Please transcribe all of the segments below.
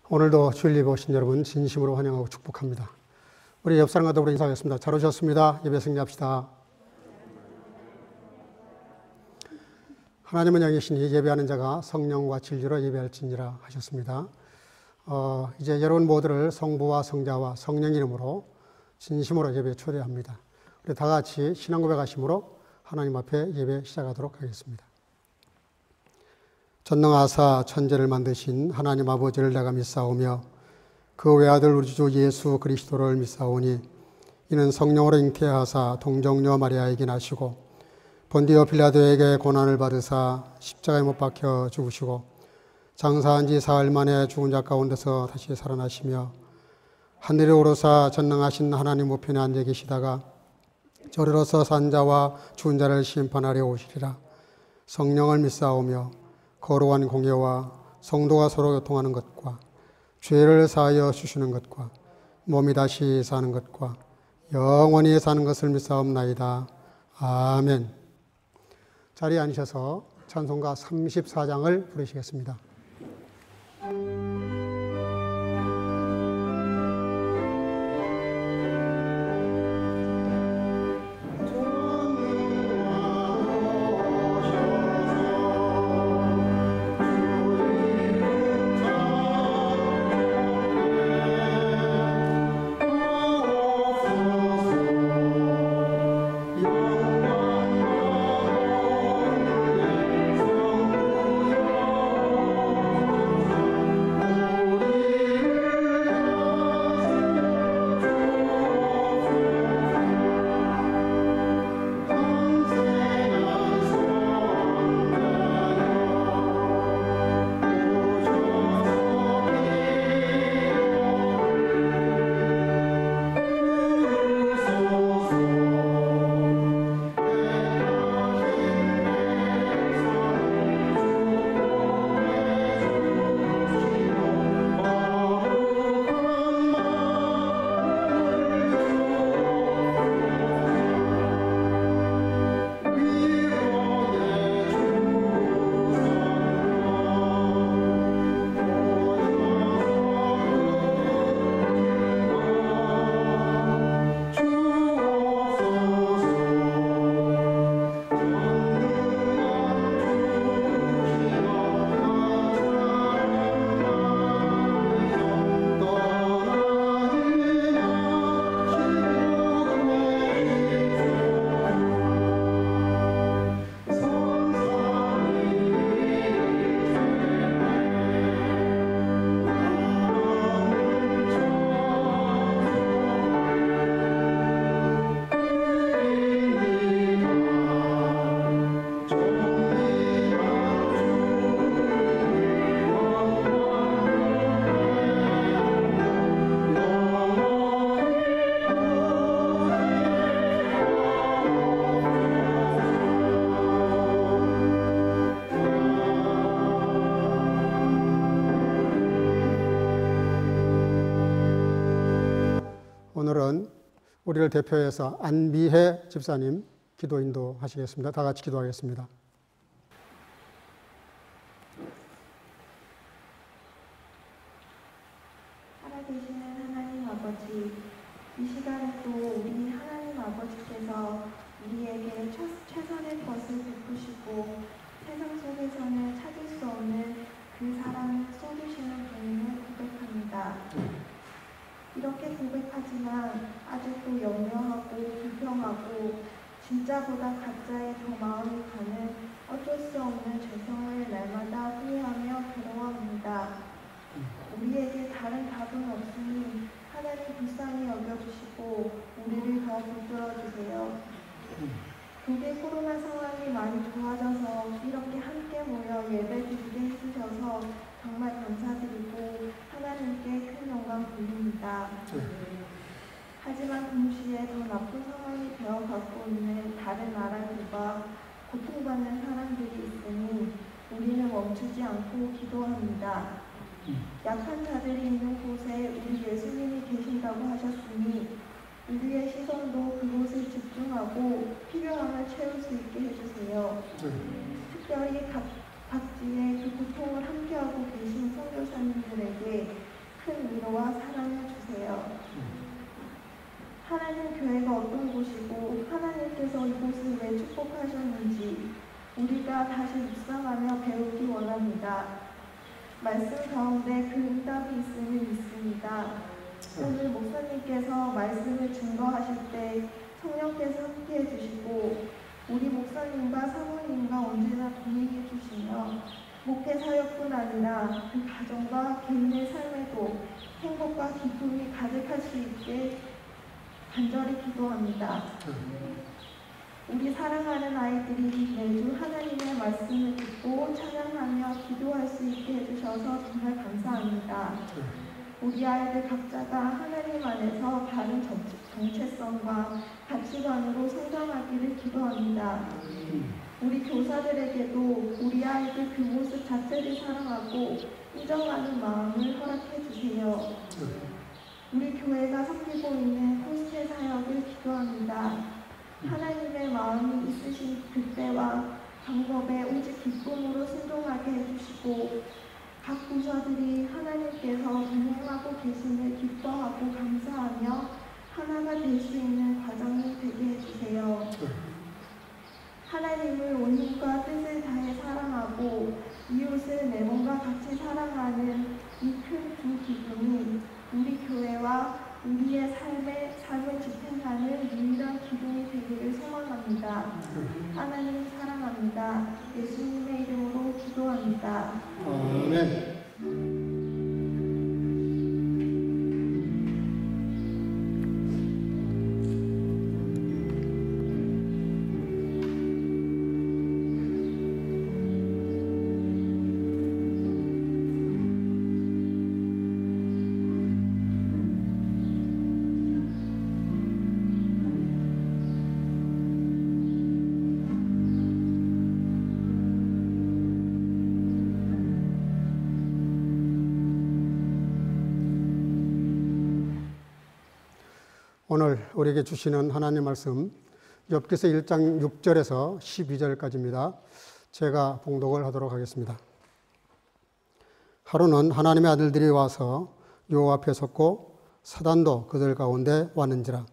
오늘도 주일 예배 오신 여러분 진심으로 환영하고 축복합니다. 우리 옆 사람과 더불어 인사하겠습니다. 잘 오셨습니다. 예배 승리합시다. 하나님은 여기시니 예배하는 자가 성령과 진리로 예배할지니라 하셨습니다. 이제 여러분 모두를 성부와 성자와 성령 이름으로 진심으로 예배에 초대합니다. 우리 다 같이 신앙 고백하심으로 하나님 앞에 예배 시작하도록 하겠습니다. 전능하사 천지를 만드신 하나님 아버지를 내가 믿사오며 그 외아들 우리 주 예수 그리스도를 믿사오니 이는 성령으로 잉태하사 동정녀 마리아에게 나시고 본디오 빌라도에게 고난을 받으사 십자가에 못 박혀 죽으시고 장사한 지 사흘 만에 죽은 자 가운데서 다시 살아나시며 하늘에 오르사 전능하신 하나님 우편에 앉아 계시다가 저리로서 산 자와 죽은 자를 심판하려 오시리라. 성령을 믿사오며 거룩한 공예와 성도가 서로 교통하는 것과 죄를 사하여 주시는 것과 몸이 다시 사는 것과 영원히 사는 것을 믿사옵나이다. 아멘. 자리에 앉으셔서 찬송가 34장을 부르시겠습니다. 오늘은 우리를 대표해서 안미혜 집사님 기도 인도하시겠습니다. 다 같이 기도하겠습니다. 살아계시는 하나님 아버지, 이 시간에 또 우리 하나님 아버지께서 우리에게 최선의 것을 베푸시고 세상 속에서는 찾을 수 없는 그 사랑을 쏟으시는 분임을 고백합니다. 이렇게 고백하지만 아직도 염려하고 불평하고 진짜보다 가짜에 더 마음이 가는 어쩔 수 없는 죄성을 날마다 후회하며 괴로워합니다. 우리에게 다른 답은 없으니 하나님 불쌍히 여겨주시고 우리를 더 붙들어주세요. 독일 코로나 상황이 많이 좋아져서 이렇게 함께 모여 예배드리게 해주셔서 정말 감사드리고 하나님께 큰 영광 돌립니다. 하지만 동시에 더 나쁜 상황이 되어가고 있는 다른 나라들과 고통받는 사람들이 있으니 우리는 멈추지 않고 기도합니다. 약한 자들이 있는 곳에 우리 예수님이 계신다고 하셨으니 우리의 시선도 그곳에 집중하고 필요함을 채울 수 있게 해주세요. 특별히 각지의 그 고통을 함께하고 계신 선교사님들에게 위로와 사랑을 주세요. 하나님 교회가 어떤 곳이고 하나님께서 이곳을 왜 축복하셨는지 우리가 다시 묵상하며 배우기 원합니다. 말씀 가운데 그 응답이 있음을 믿습니다. 오늘 목사님께서 말씀을 증거하실 때 성령께서 함께해 주시고 우리 목사님과 사모님과 언제나 동행해 주시며 목회 사역뿐 아니라 그 가정과 개인의 삶에도 행복과 기쁨이 가득할 수 있게 간절히 기도합니다. 우리 사랑하는 아이들이 매주 하나님의 말씀을 듣고 찬양하며 기도할 수 있게 해주셔서 정말 감사합니다. 우리 아이들 각자가 하나님 안에서 바른 정체성과 가치관으로 성장하기를 기도합니다. 우리 교사들에게도 우리 아이들 그 모습 자체를 사랑하고 인정하는 마음을 허락해 주세요. 우리 교회가 섬기고 있는 호스텔 사역을 기도합니다. 하나님의 마음이 있으신 그때와 방법에 오직 기쁨으로 순종하게 해주시고 각 부서들이 하나님께서 동행하고 계심을 기뻐하고 감사하며 하나가 될 수 있는 과정이 되게 해주세요. 하나님을 온 힘과 뜻을 다해 사랑하고 이웃을 내 몸과 같이 사랑하는 이 큰 두 기둥이 우리 교회와 우리의 삶을 지탱하는 유일한 기둥이 되기를 소망합니다. 하나님 사랑합니다. 예수님의 이름으로 기도합니다. 아멘. 오늘 우리에게 주시는 하나님 말씀 욥기서 1장 6절에서 12절까지입니다. 제가 봉독을 하도록 하겠습니다. 하루는 하나님의 아들들이 와서 여호와 앞에 섰고 사단도 그들 가운데 왔는지라.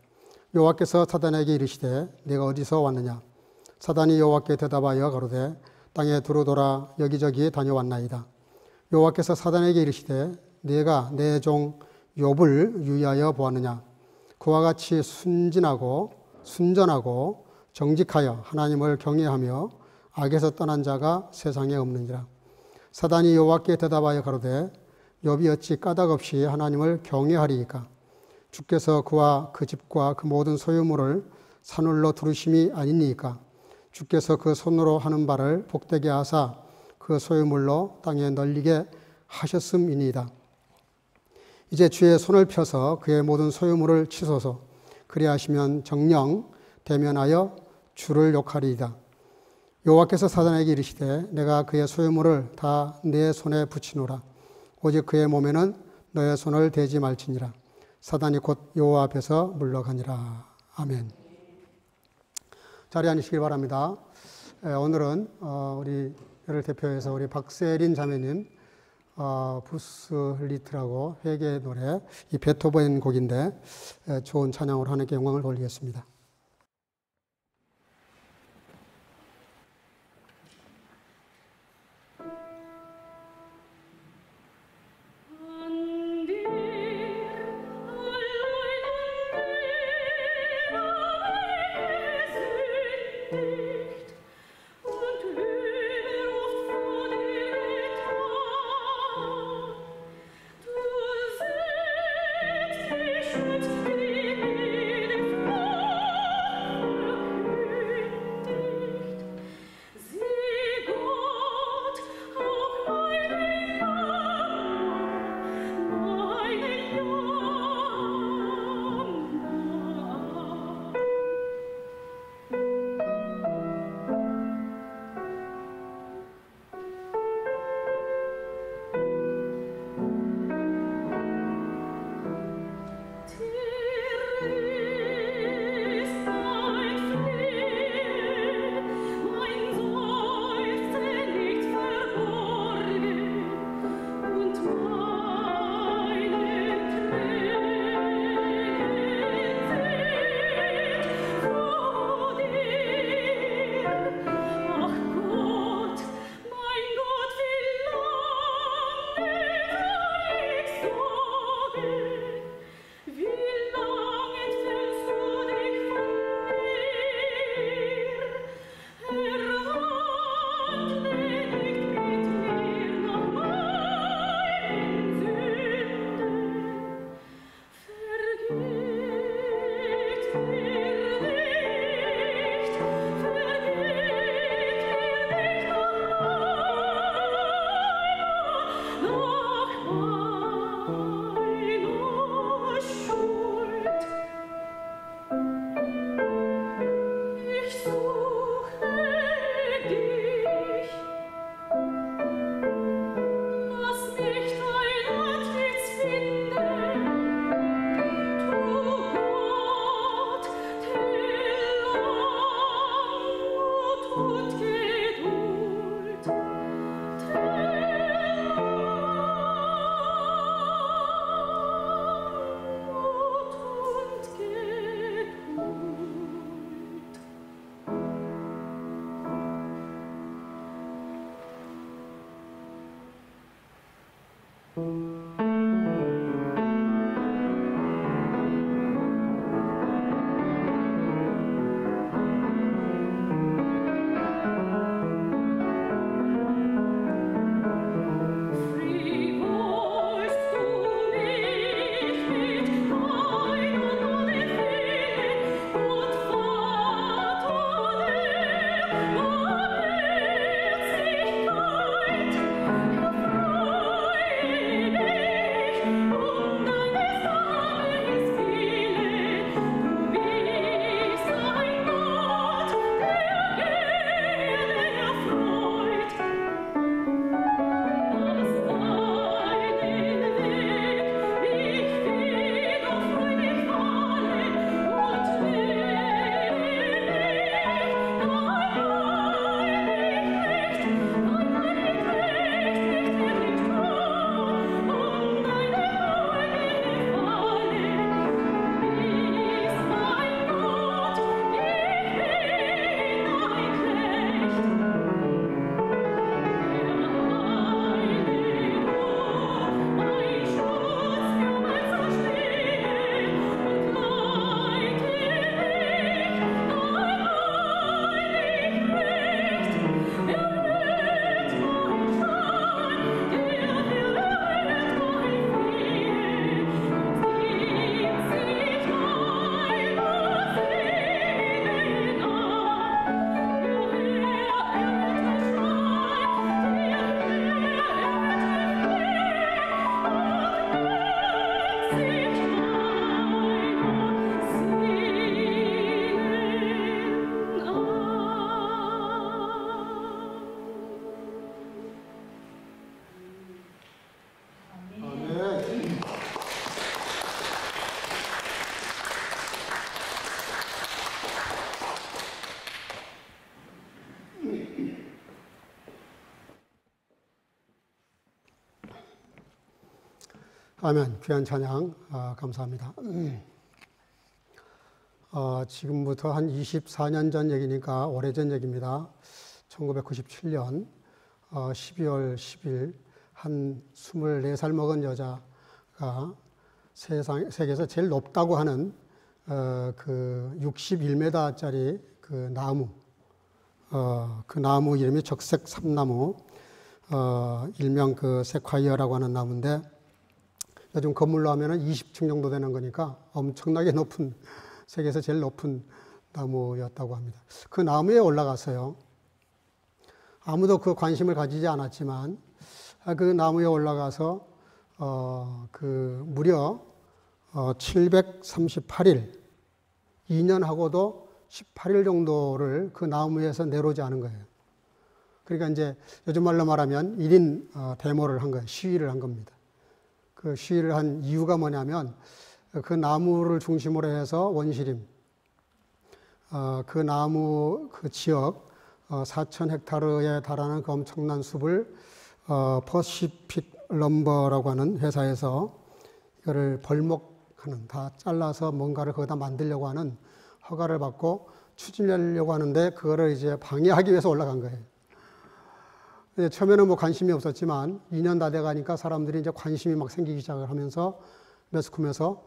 여호와께서 사단에게 이르시되 내가 어디서 왔느냐. 사단이 여호와께 대답하여 가로되 땅에 두루돌아 여기저기 다녀왔나이다. 여호와께서 사단에게 이르시되 내가 내 종 욥을 유의하여 보았느냐. 그와 같이 순전하고 정직하여 하나님을 경외하며 악에서 떠난 자가 세상에 없느니라. 사단이 여호와께 대답하여 가로되 욥이 어찌 까닭없이 하나님을 경외하리이까. 주께서 그와 그 집과 그 모든 소유물을 산울로 두르심이 아니니이까. 주께서 그 손으로 하는 바를 복되게 하사 그 소유물로 땅에 널리게 하셨음이니이다. 이제 주의 손을 펴서 그의 모든 소유물을 치소서. 그리하시면 정녕 대면하여 주를 욕하리이다. 여호와께서 사단에게 이르시되 내가 그의 소유물을 다 내 손에 붙이노라. 오직 그의 몸에는 너의 손을 대지 말지니라. 사단이 곧 여호와 앞에서 물러가니라. 아멘. 자리에 앉으시길 바랍니다. 오늘은 우리를 대표해서 우리 박세린 자매님 부스리트라고 회개의 노래, 이 베토벤 곡인데 좋은 찬양으로 하나님께 영광을 돌리겠습니다. 주 아멘. 귀한 찬양 감사합니다. 지금부터 한 24년 전 얘기니까 오래전 얘기입니다. 1997년 12월 10일 한 24살 먹은 여자가 세계에서 제일 높다고 하는 그 61m짜리 그 나무, 그 나무 이름이 적색 삼나무, 일명 그 세콰이어라고 하는 나무인데 요즘 건물로 하면은 20층 정도 되는 거니까 엄청나게 높은, 세계에서 제일 높은 나무였다고 합니다. 그 나무에 올라갔어요. 아무도 그 관심을 가지지 않았지만 그 나무에 올라가서 무려 738일, 2년하고도 18일 정도를 그 나무에서 내려오지 않은 거예요. 그러니까 이제 요즘 말로 말하면 1인 데모를 한 거예요. 시위를 한 겁니다. 그 시위를 한 이유가 뭐냐면 그 나무를 중심으로 해서 원시림, 그 나무 그 지역 4,000헥타르에 달하는 그 엄청난 숲을 퍼시픽 럼버라고 하는 회사에서 이거를 벌목하는, 다 잘라서 뭔가를 거기다 만들려고 하는 허가를 받고 추진하려고 하는데 그거를 이제 방해하기 위해서 올라간 거예요. 처음에는 뭐 관심이 없었지만 2년 다 돼가니까 사람들이 이제 관심이 막 생기기 시작을 하면서 매스컴에서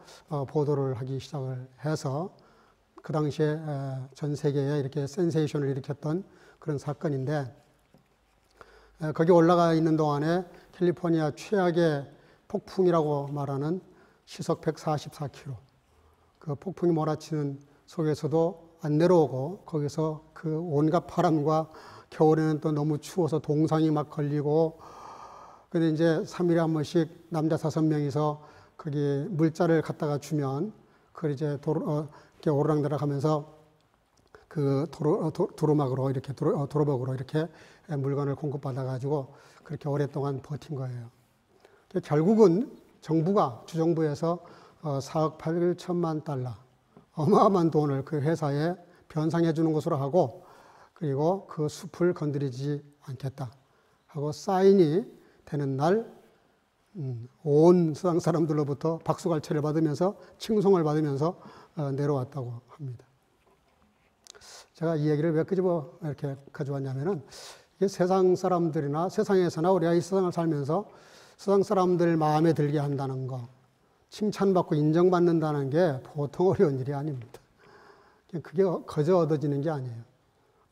보도를 하기 시작을 해서 그 당시에 전 세계에 이렇게 센세이션을 일으켰던 그런 사건인데, 거기 올라가 있는 동안에 캘리포니아 최악의 폭풍이라고 말하는 시속 144km 그 폭풍이 몰아치는 속에서도 안 내려오고 거기서 그 온갖 바람과 겨울에는 또 너무 추워서 동상이 막 걸리고, 근데 이제 3일에 한 번씩 남자 5명이서 거기 물자를 갖다가 주면 그걸 이제 이렇게 오르락내락 하면서 그 도로막으로 이렇게 도로벽으로 이렇게 물건을 공급받아가지고 그렇게 오랫동안 버틴 거예요. 결국은 정부가, 주정부에서 4억 8천만 달러, 어마어마한 돈을 그 회사에 변상해 주는 것으로 하고, 그리고 그 숲을 건드리지 않겠다 하고 사인이 되는 날, 온 세상 사람들로부터 박수갈채를 받으면서 칭송을 받으면서 내려왔다고 합니다. 제가 이 얘기를 왜 끄집어 이렇게 가져왔냐면은, 이게 세상 사람들이나 세상에서나 우리가 이 세상을 살면서 세상 사람들 마음에 들게 한다는 거, 칭찬받고 인정받는다는 게 보통 어려운 일이 아닙니다. 그게 거저 얻어지는 게 아니에요.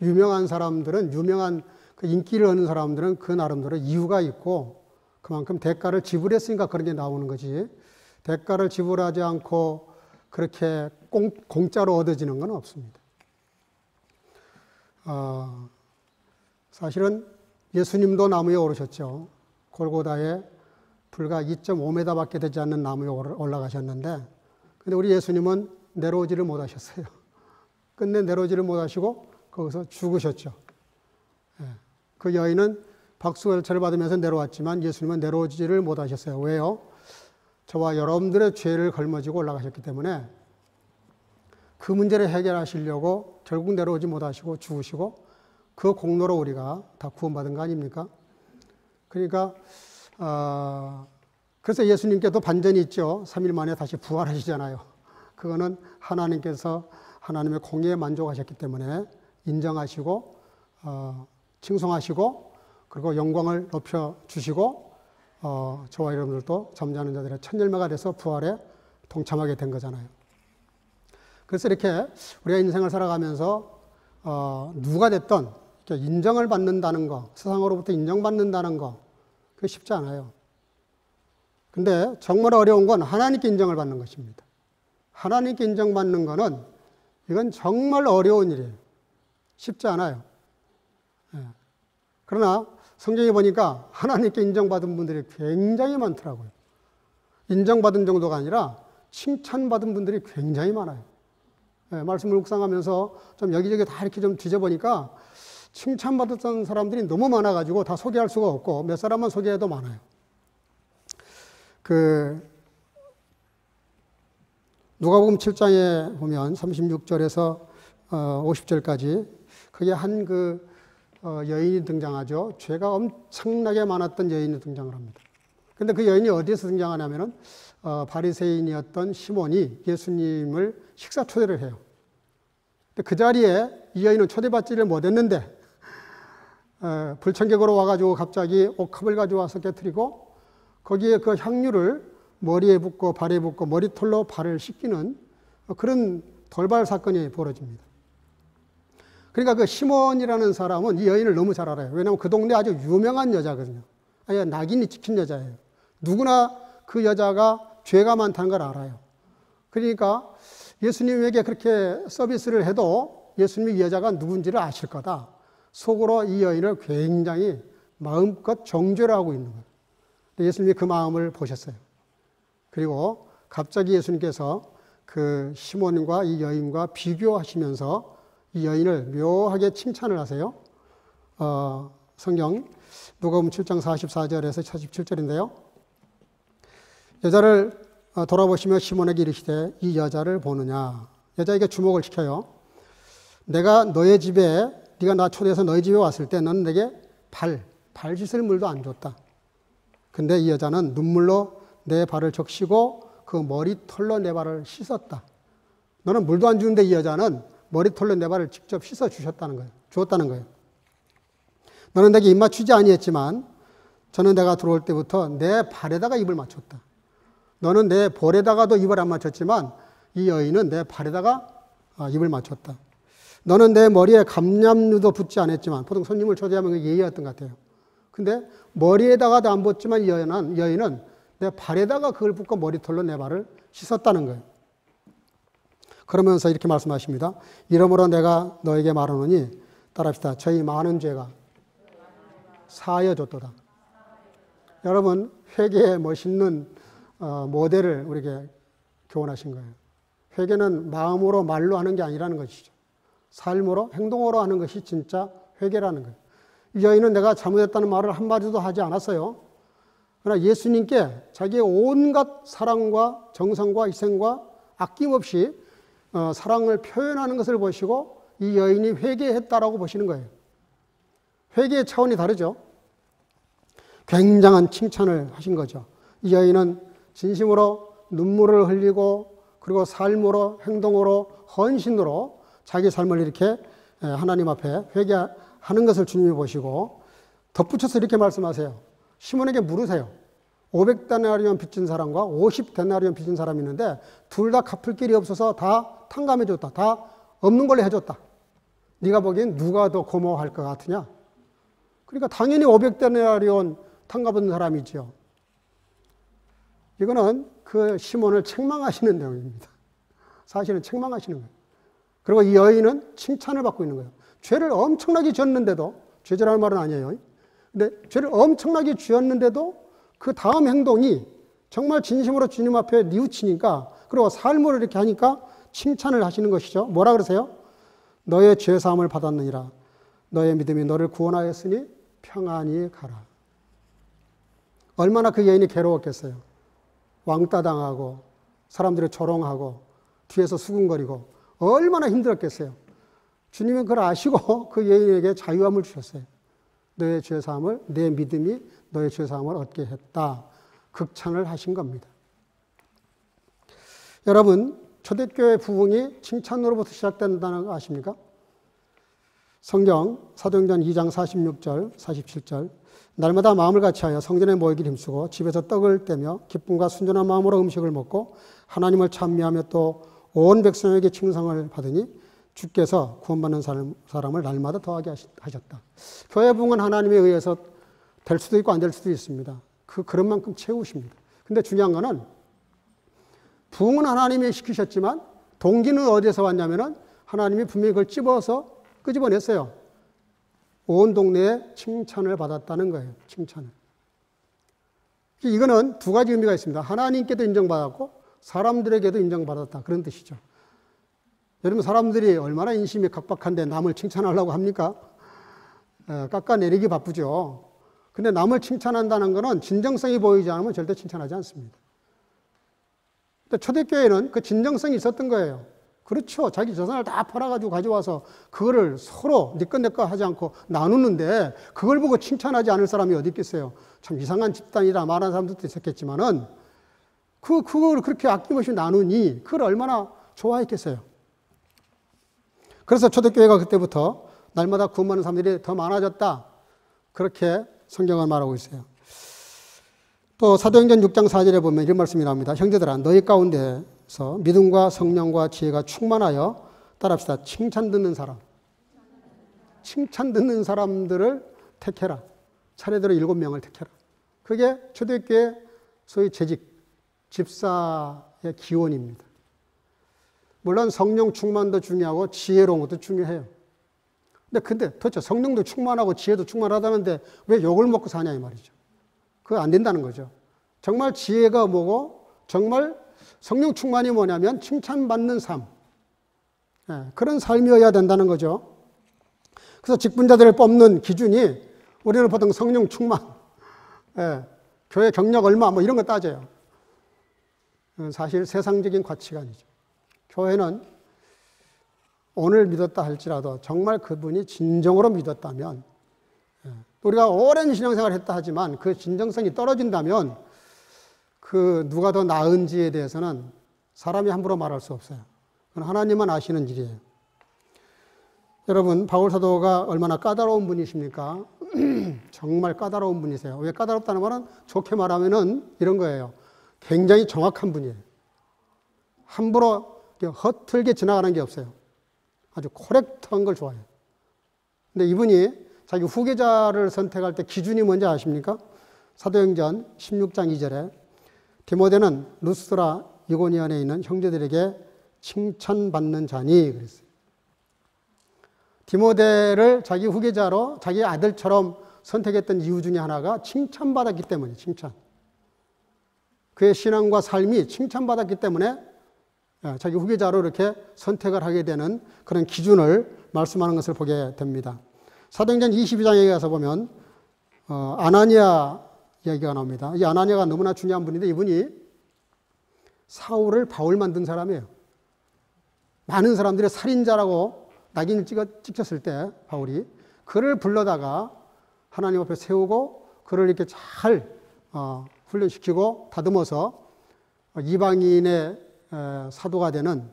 유명한 사람들은, 유명한 그 인기를 얻는 사람들은 그 나름대로 이유가 있고 그만큼 대가를 지불했으니까 그런 게 나오는 거지, 대가를 지불하지 않고 그렇게 공짜로 얻어지는 건 없습니다. 사실은 예수님도 나무에 오르셨죠. 골고다에 불과 2.5m밖에 되지 않는 나무에 올라가셨는데, 근데 우리 예수님은 내려오지를 못하셨어요. 끝내 내려오지를 못하시고 거기서 죽으셨죠. 그 여인은 박수갈채를 받으면서 내려왔지만 예수님은 내려오지를 못하셨어요. 왜요? 저와 여러분들의 죄를 걸머지고 올라가셨기 때문에 그 문제를 해결하시려고 결국 내려오지 못하시고 죽으시고 그 공로로 우리가 다 구원받은 거 아닙니까? 그러니까 그래서 예수님께도 반전이 있죠. 3일 만에 다시 부활하시잖아요. 그거는 하나님께서 하나님의 공의에 만족하셨기 때문에 인정하시고 칭송하시고 그리고 영광을 높여주시고 저와 여러분들도 잠자는 자들의 첫 열매가 돼서 부활에 동참하게 된 거잖아요. 그래서 이렇게 우리가 인생을 살아가면서 누가 됐든 인정을 받는다는 거, 세상으로부터 인정받는다는 거, 그게 쉽지 않아요. 근데 정말 어려운 건 하나님께 인정을 받는 것입니다. 하나님께 인정받는 거는 이건 정말 어려운 일이에요. 쉽지 않아요. 그러나 성경에 보니까 하나님께 인정받은 분들이 굉장히 많더라고요. 인정받은 정도가 아니라 칭찬받은 분들이 굉장히 많아요. 말씀을 묵상하면서 좀 여기저기 다 이렇게 좀 뒤져보니까 칭찬받았던 사람들이 너무 많아가지고 다 소개할 수가 없고 몇 사람만 소개해도 많아요. 누가복음 7장에 보면 36절에서 50절까지 그게 한 여인이 등장하죠. 죄가 엄청나게 많았던 여인이 등장을 합니다. 근데 그 여인이 어디에서 등장하냐면은 바리새인이었던 시몬이 예수님을 식사 초대를 해요. 근데 그 자리에 이 여인은 초대받지를 못했는데 불청객으로 와가지고 갑자기 옥합을 가져와서 깨트리고 거기에 그 향유를 머리에 붓고 발에 붓고 머리털로 발을 씻기는 그런 돌발 사건이 벌어집니다. 그러니까 그 시몬이라는 사람은 이 여인을 너무 잘 알아요. 왜냐하면 그 동네 아주 유명한 여자거든요. 아니, 낙인이 찍힌 여자예요. 누구나 그 여자가 죄가 많다는 걸 알아요. 그러니까 예수님에게 그렇게 서비스를 해도 예수님이 이 여자가 누군지를 아실 거다. 속으로 이 여인을 굉장히 마음껏 정죄를 하고 있는 거예요. 예수님이 그 마음을 보셨어요. 그리고 갑자기 예수님께서 그 시몬과 이 여인과 비교하시면서 이 여인을 묘하게 칭찬을 하세요. 성경 누가복음 7장 44절에서 47절인데요. 여자를 돌아보시며 시몬에게 이르시되 이 여자를 보느냐. 여자에게 주목을 시켜요. 내가 너의 집에, 네가 나 초대해서 너희 집에 왔을 때 너는 내게 발 씻을 물도 안 줬다. 근데 이 여자는 눈물로 내 발을 적시고 그 머리털로 내 발을 씻었다. 너는 물도 안 주는데 이 여자는 머리털로 내 발을 직접 씻어 주었다는 거예요. 너는 내게 입 맞추지 아니했지만 저는 내가 들어올 때부터 내 발에다가 입을 맞췄다. 너는 내 볼에다가도 입을 안 맞췄지만 이 여인은 내 발에다가 입을 맞췄다. 너는 내 머리에 감람류도 붓지 않았지만, 보통 손님을 초대하면 그게 예의였던 것 같아요. 근데 머리에다가도 안 붓지만 이 여인은 내 발에다가 그걸 붓고 머리털로 내 발을 씻었다는 거예요. 그러면서 이렇게 말씀하십니다. 이러므로 내가 너에게 말하노니, 따라합시다. 저희 많은 죄가 사하여졌도다. 여러분, 회개의 멋있는 모델을 우리에게 교훈하신 거예요. 회개는 마음으로 말로 하는 게 아니라는 것이죠. 삶으로, 행동으로 하는 것이 진짜 회개라는 거예요. 이 여인은 내가 잘못했다는 말을 한마디도 하지 않았어요. 그러나 예수님께 자기의 온갖 사랑과 정성과 희생과 아낌없이 사랑을 표현하는 것을 보시고 이 여인이 회개했다라고 보시는 거예요. 회개의 차원이 다르죠. 굉장한 칭찬을 하신 거죠. 이 여인은 진심으로 눈물을 흘리고 그리고 삶으로, 행동으로, 헌신으로 자기 삶을 이렇게 하나님 앞에 회개하는 것을 주님이 보시고 덧붙여서 이렇게 말씀하세요. 시몬에게 물으세요. 500데나리온 빚진 사람과 50데나리온 빚진 사람이 있는데 둘 다 갚을 길이 없어서 다 탕감해 줬다. 다 없는 걸로 해줬다. 네가 보기엔 누가 더 고마워할 것 같으냐? 그러니까 당연히 500데나리온 탕감받은 사람이죠. 이거는 그 시몬을 책망하시는 내용입니다. 사실은 책망하시는 거예요. 그리고 이 여인은 칭찬을 받고 있는 거예요. 죄를 엄청나게 지었는데도, 죄죄라는 말은 아니에요. 근데 죄를 엄청나게 지었는데도 그 다음 행동이 정말 진심으로 주님 앞에 뉘우치니까, 그리고 삶을 이렇게 하니까 칭찬을 하시는 것이죠. 뭐라 그러세요? 너의 죄사함을 받았느니라. 너의 믿음이 너를 구원하였으니 평안히 가라. 얼마나 그 여인이 괴로웠겠어요. 왕따 당하고 사람들이 조롱하고 뒤에서 수군거리고 얼마나 힘들었겠어요. 주님은 그걸 아시고 그 여인에게 자유함을 주셨어요. 너의 죄사함을, 내 믿음이 너의 죄사함을 얻게 했다. 극찬을 하신 겁니다. 여러분, 초대교회 부흥이 칭찬으로부터 시작된다는 거 아십니까? 성경 사도행전 2장 46절, 47절 날마다 마음을 같이하여 성전에 모이기를 힘쓰고 집에서 떡을 떼며 기쁨과 순전한 마음으로 음식을 먹고 하나님을 찬미하며 또 온 백성에게 칭송을 받으니 주께서 구원받는 사람을 날마다 더하게 하셨다. 교회 부흥은 하나님에 의해서 될 수도 있고 안 될 수도 있습니다. 그런 만큼 채우십니다. 근데 중요한 거는 부흥은 하나님이 시키셨지만 동기는 어디에서 왔냐면은 하나님이 분명히 그걸 끄집어냈어요. 온 동네에 칭찬을 받았다는 거예요. 칭찬을. 이거는 두 가지 의미가 있습니다. 하나님께도 인정받았고 사람들에게도 인정받았다. 그런 뜻이죠. 여러분, 사람들이 얼마나 인심이 각박한데 남을 칭찬하려고 합니까? 깎아내리기 바쁘죠. 근데 남을 칭찬한다는 것은 진정성이 보이지 않으면 절대 칭찬하지 않습니다. 근데 초대교회는 그 진정성이 있었던 거예요. 그렇죠. 자기 재산을 다 팔아가지고 가져와서 그거를 서로 네 것 내 것 하지 않고 나누는데 그걸 보고 칭찬하지 않을 사람이 어디 있겠어요. 참 이상한 집단이다 말하는 사람들도 있었겠지만은 그걸 그렇게 아낌없이 나누니 그걸 얼마나 좋아했겠어요. 그래서 초대교회가 그때부터 날마다 구원받는 사람들이 더 많아졌다. 그렇게 성경은 말하고 있어요. 또 사도행전 6장 4절에 보면 이런 말씀이 나옵니다. 형제들아, 너희 가운데서 믿음과 성령과 지혜가 충만하여 따라합시다. 칭찬 듣는 사람. 칭찬 듣는 사람들을 택해라. 차례대로 7명을 택해라. 그게 초대교회 소위 재직, 집사의 기원입니다. 물론 성령 충만도 중요하고 지혜로운 것도 중요해요. 근데 도대체 성령도 충만하고 지혜도 충만하다는데 왜 욕을 먹고 사냐 이 말이죠. 그거 안 된다는 거죠. 정말 지혜가 뭐고 정말 성령 충만이 뭐냐면 칭찬받는 삶. 그런 삶이어야 된다는 거죠. 그래서 직분자들을 뽑는 기준이 우리는 보통 성령 충만, 교회 경력 얼마 뭐 이런 거 따져요. 사실 세상적인 가치관이죠. 교회는 오늘 믿었다 할지라도 정말 그분이 진정으로 믿었다면, 우리가 오랜 신앙생활을 했다 하지만 그 진정성이 떨어진다면 그 누가 더 나은지에 대해서는 사람이 함부로 말할 수 없어요. 그건 하나님만 아시는 일이에요. 여러분, 바울 사도가 얼마나 까다로운 분이십니까? 정말 까다로운 분이세요. 왜 까다롭다는 말은 좋게 말하면은 이런 거예요. 굉장히 정확한 분이에요. 함부로 허틀게 지나가는 게 없어요. 아주 코렉트한 걸 좋아해요. 근데 이분이 자기 후계자를 선택할 때 기준이 뭔지 아십니까? 사도행전 16장 2절에 디모데는 루스드라 이고니온에 있는 형제들에게 칭찬받는 자니 그랬어요. 디모데를 자기 후계자로 자기 아들처럼 선택했던 이유 중에 하나가 칭찬받았기 때문이에요. 칭찬. 그의 신앙과 삶이 칭찬받았기 때문에 자기 후계자로 이렇게 선택을 하게 되는 그런 기준을 말씀하는 것을 보게 됩니다. 사도행전 22장에 가서 보면 아나니아 이야기가 나옵니다. 이 아나니아가 너무나 중요한 분인데 이분이 사울을 바울 만든 사람이에요. 많은 사람들이 살인자라고 낙인을 찍혔을 때 바울이 그를 불러다가 하나님 앞에 세우고 그를 이렇게 잘 훈련시키고 다듬어서 이방인의 사도가 되는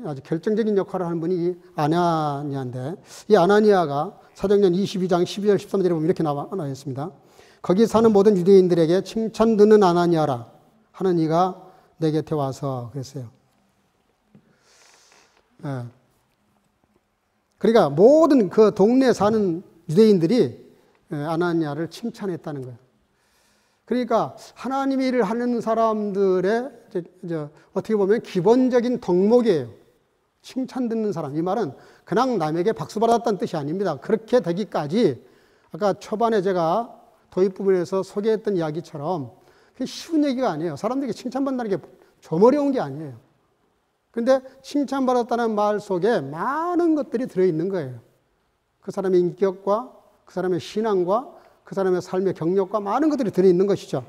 아주 결정적인 역할을 하는 분이 이 아나니아인데 이 아나니아가 사도행전 22장 12절 13절에 보면 이렇게 나와 있습니다. 거기 사는 모든 유대인들에게 칭찬 듣는 아나니아라 하는 이가 내 곁에 와서 그랬어요. 예. 그러니까 모든 그 동네에 사는 유대인들이 아나니아를 칭찬했다는 거예요. 그러니까 하나님의 일을 하는 사람들의 이제 어떻게 보면 기본적인 덕목이에요. 칭찬 듣는 사람. 이 말은 그냥 남에게 박수 받았다는 뜻이 아닙니다. 그렇게 되기까지 아까 초반에 제가 도입 부분에서 소개했던 이야기처럼 쉬운 얘기가 아니에요. 사람들에게 칭찬받는다는 게 좀 어려운 게 아니에요. 근데 칭찬받았다는 말 속에 많은 것들이 들어있는 거예요. 그 사람의 인격과 그 사람의 신앙과 그 사람의 삶의 경력과 많은 것들이 들어있는 것이죠.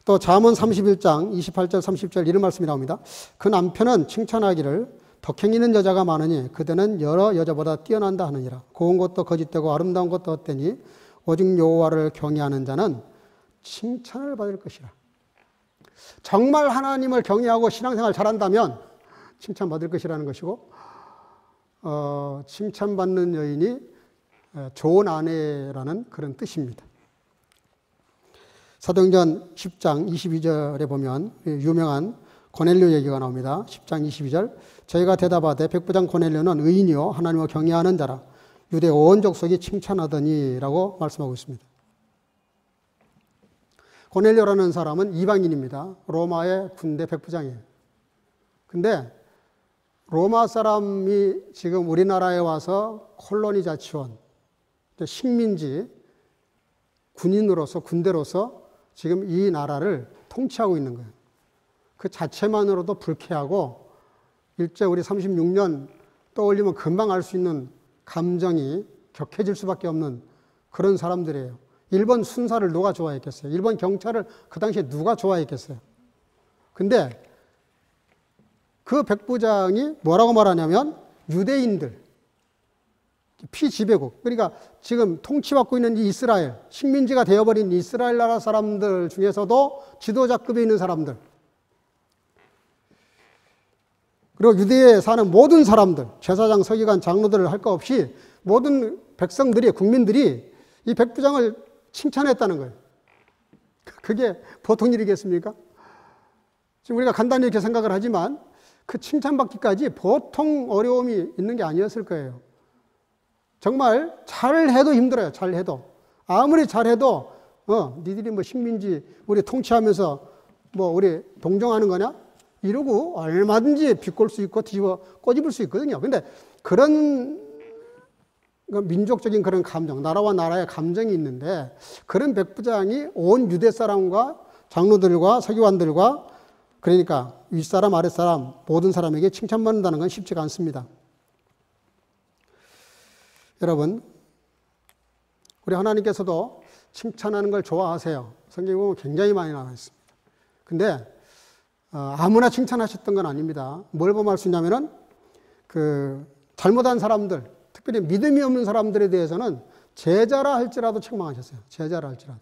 또 잠언 31장 28절 30절 이런 말씀이 나옵니다. 그 남편은 칭찬하기를 덕행 있는 여자가 많으니 그대는 여러 여자보다 뛰어난다 하느니라. 고운 것도 거짓되고 아름다운 것도 헛되니 오직 여호와를 경외하는 자는 칭찬을 받을 것이라. 정말 하나님을 경외하고 신앙생활 잘한다면 칭찬받을 것이라는 것이고 칭찬받는 여인이 좋은 아내라는 그런 뜻입니다. 사도행전 10장 22절에 보면 유명한 고넬료 얘기가 나옵니다. 10장 22절 저희가 대답하되 백부장 고넬료는 의인이요 하나님을 경외하는 자라 유대 온 족속이 칭찬하더니 라고 말씀하고 있습니다. 고넬료라는 사람은 이방인입니다. 로마의 군대 백부장이에요. 근데 로마 사람이 지금 우리나라에 와서 콜로니 자치원, 식민지, 군인으로서, 군대로서 지금 이 나라를 통치하고 있는 거예요. 그 자체만으로도 불쾌하고 일제 우리 36년 떠올리면 금방 알 수 있는 감정이 격해질 수밖에 없는 그런 사람들이에요. 일본 순사를 누가 좋아했겠어요? 일본 경찰을 그 당시에 누가 좋아했겠어요? 근데 그 백부장이 뭐라고 말하냐면 유대인들, 피지배국, 그러니까 지금 통치받고 있는 이 이스라엘, 식민지가 되어버린 이스라엘 나라 사람들 중에서도 지도자급에 있는 사람들, 그리고 유대에 사는 모든 사람들, 제사장, 서기관, 장로들을 할 것 없이 모든 백성들이, 국민들이 이 백부장을 칭찬했다는 거예요. 그게 보통 일이겠습니까? 지금 우리가 간단히 이렇게 생각을 하지만 그 칭찬받기까지 보통 어려움이 있는 게 아니었을 거예요. 정말 잘해도 힘들어요. 잘해도. 아무리 잘해도 니들이 뭐 식민지 우리 통치하면서 뭐 우리 동정하는 거냐? 이러고 얼마든지 비꼴 수 있고 뒤집어 꼬집을 수 있거든요. 근데 그런 민족적인 그런 감정, 나라와 나라의 감정이 있는데 그런 백부장이 온 유대 사람과 장로들과 서기관들과 그러니까 윗사람 아랫사람 모든 사람에게 칭찬받는다는 건 쉽지가 않습니다. 여러분, 우리 하나님께서도 칭찬하는 걸 좋아하세요. 성경에 보면 굉장히 많이 나와 있습니다. 근데 아무나 칭찬하셨던 건 아닙니다. 뭘 보면 알 수 있냐면은 잘못한 사람들, 특별히 믿음이 없는 사람들에 대해서는 제자라 할지라도 책망하셨어요. 제자라 할지라도.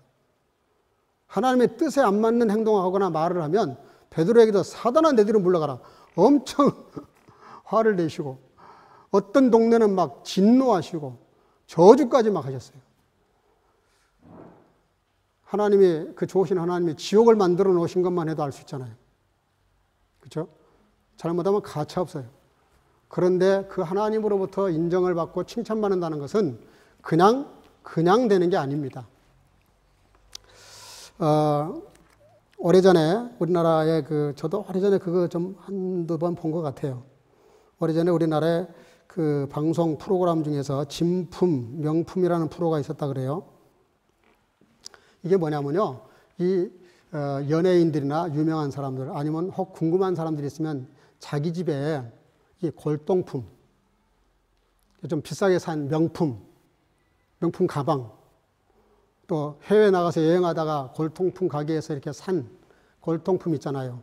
하나님의 뜻에 안 맞는 행동을 하거나 말을 하면 베드로에게도 사단아 내 뒤로 물러가라. 엄청 화를 내시고 어떤 동네는 막 진노하시고 저주까지 막 하셨어요. 하나님이 그 좋으신 하나님이 지옥을 만들어 놓으신 것만 해도 알 수 있잖아요. 그렇죠? 잘못하면 가차 없어요. 그런데 그 하나님으로부터 인정을 받고 칭찬받는다는 것은 그냥 되는 게 아닙니다. 오래전에 우리나라에 저도 오래전에 그거 좀 한두 번 본 것 같아요. 오래전에 우리나라에 그 방송 프로그램 중에서 진품, 명품이라는 프로가 있었다 그래요. 이게 뭐냐면요. 이 연예인들이나 유명한 사람들 아니면 혹 궁금한 사람들이 있으면 자기 집에 이 골동품, 좀 비싸게 산 명품 가방, 또 해외 나가서 여행하다가 골동품 가게에서 이렇게 산 골동품 있잖아요.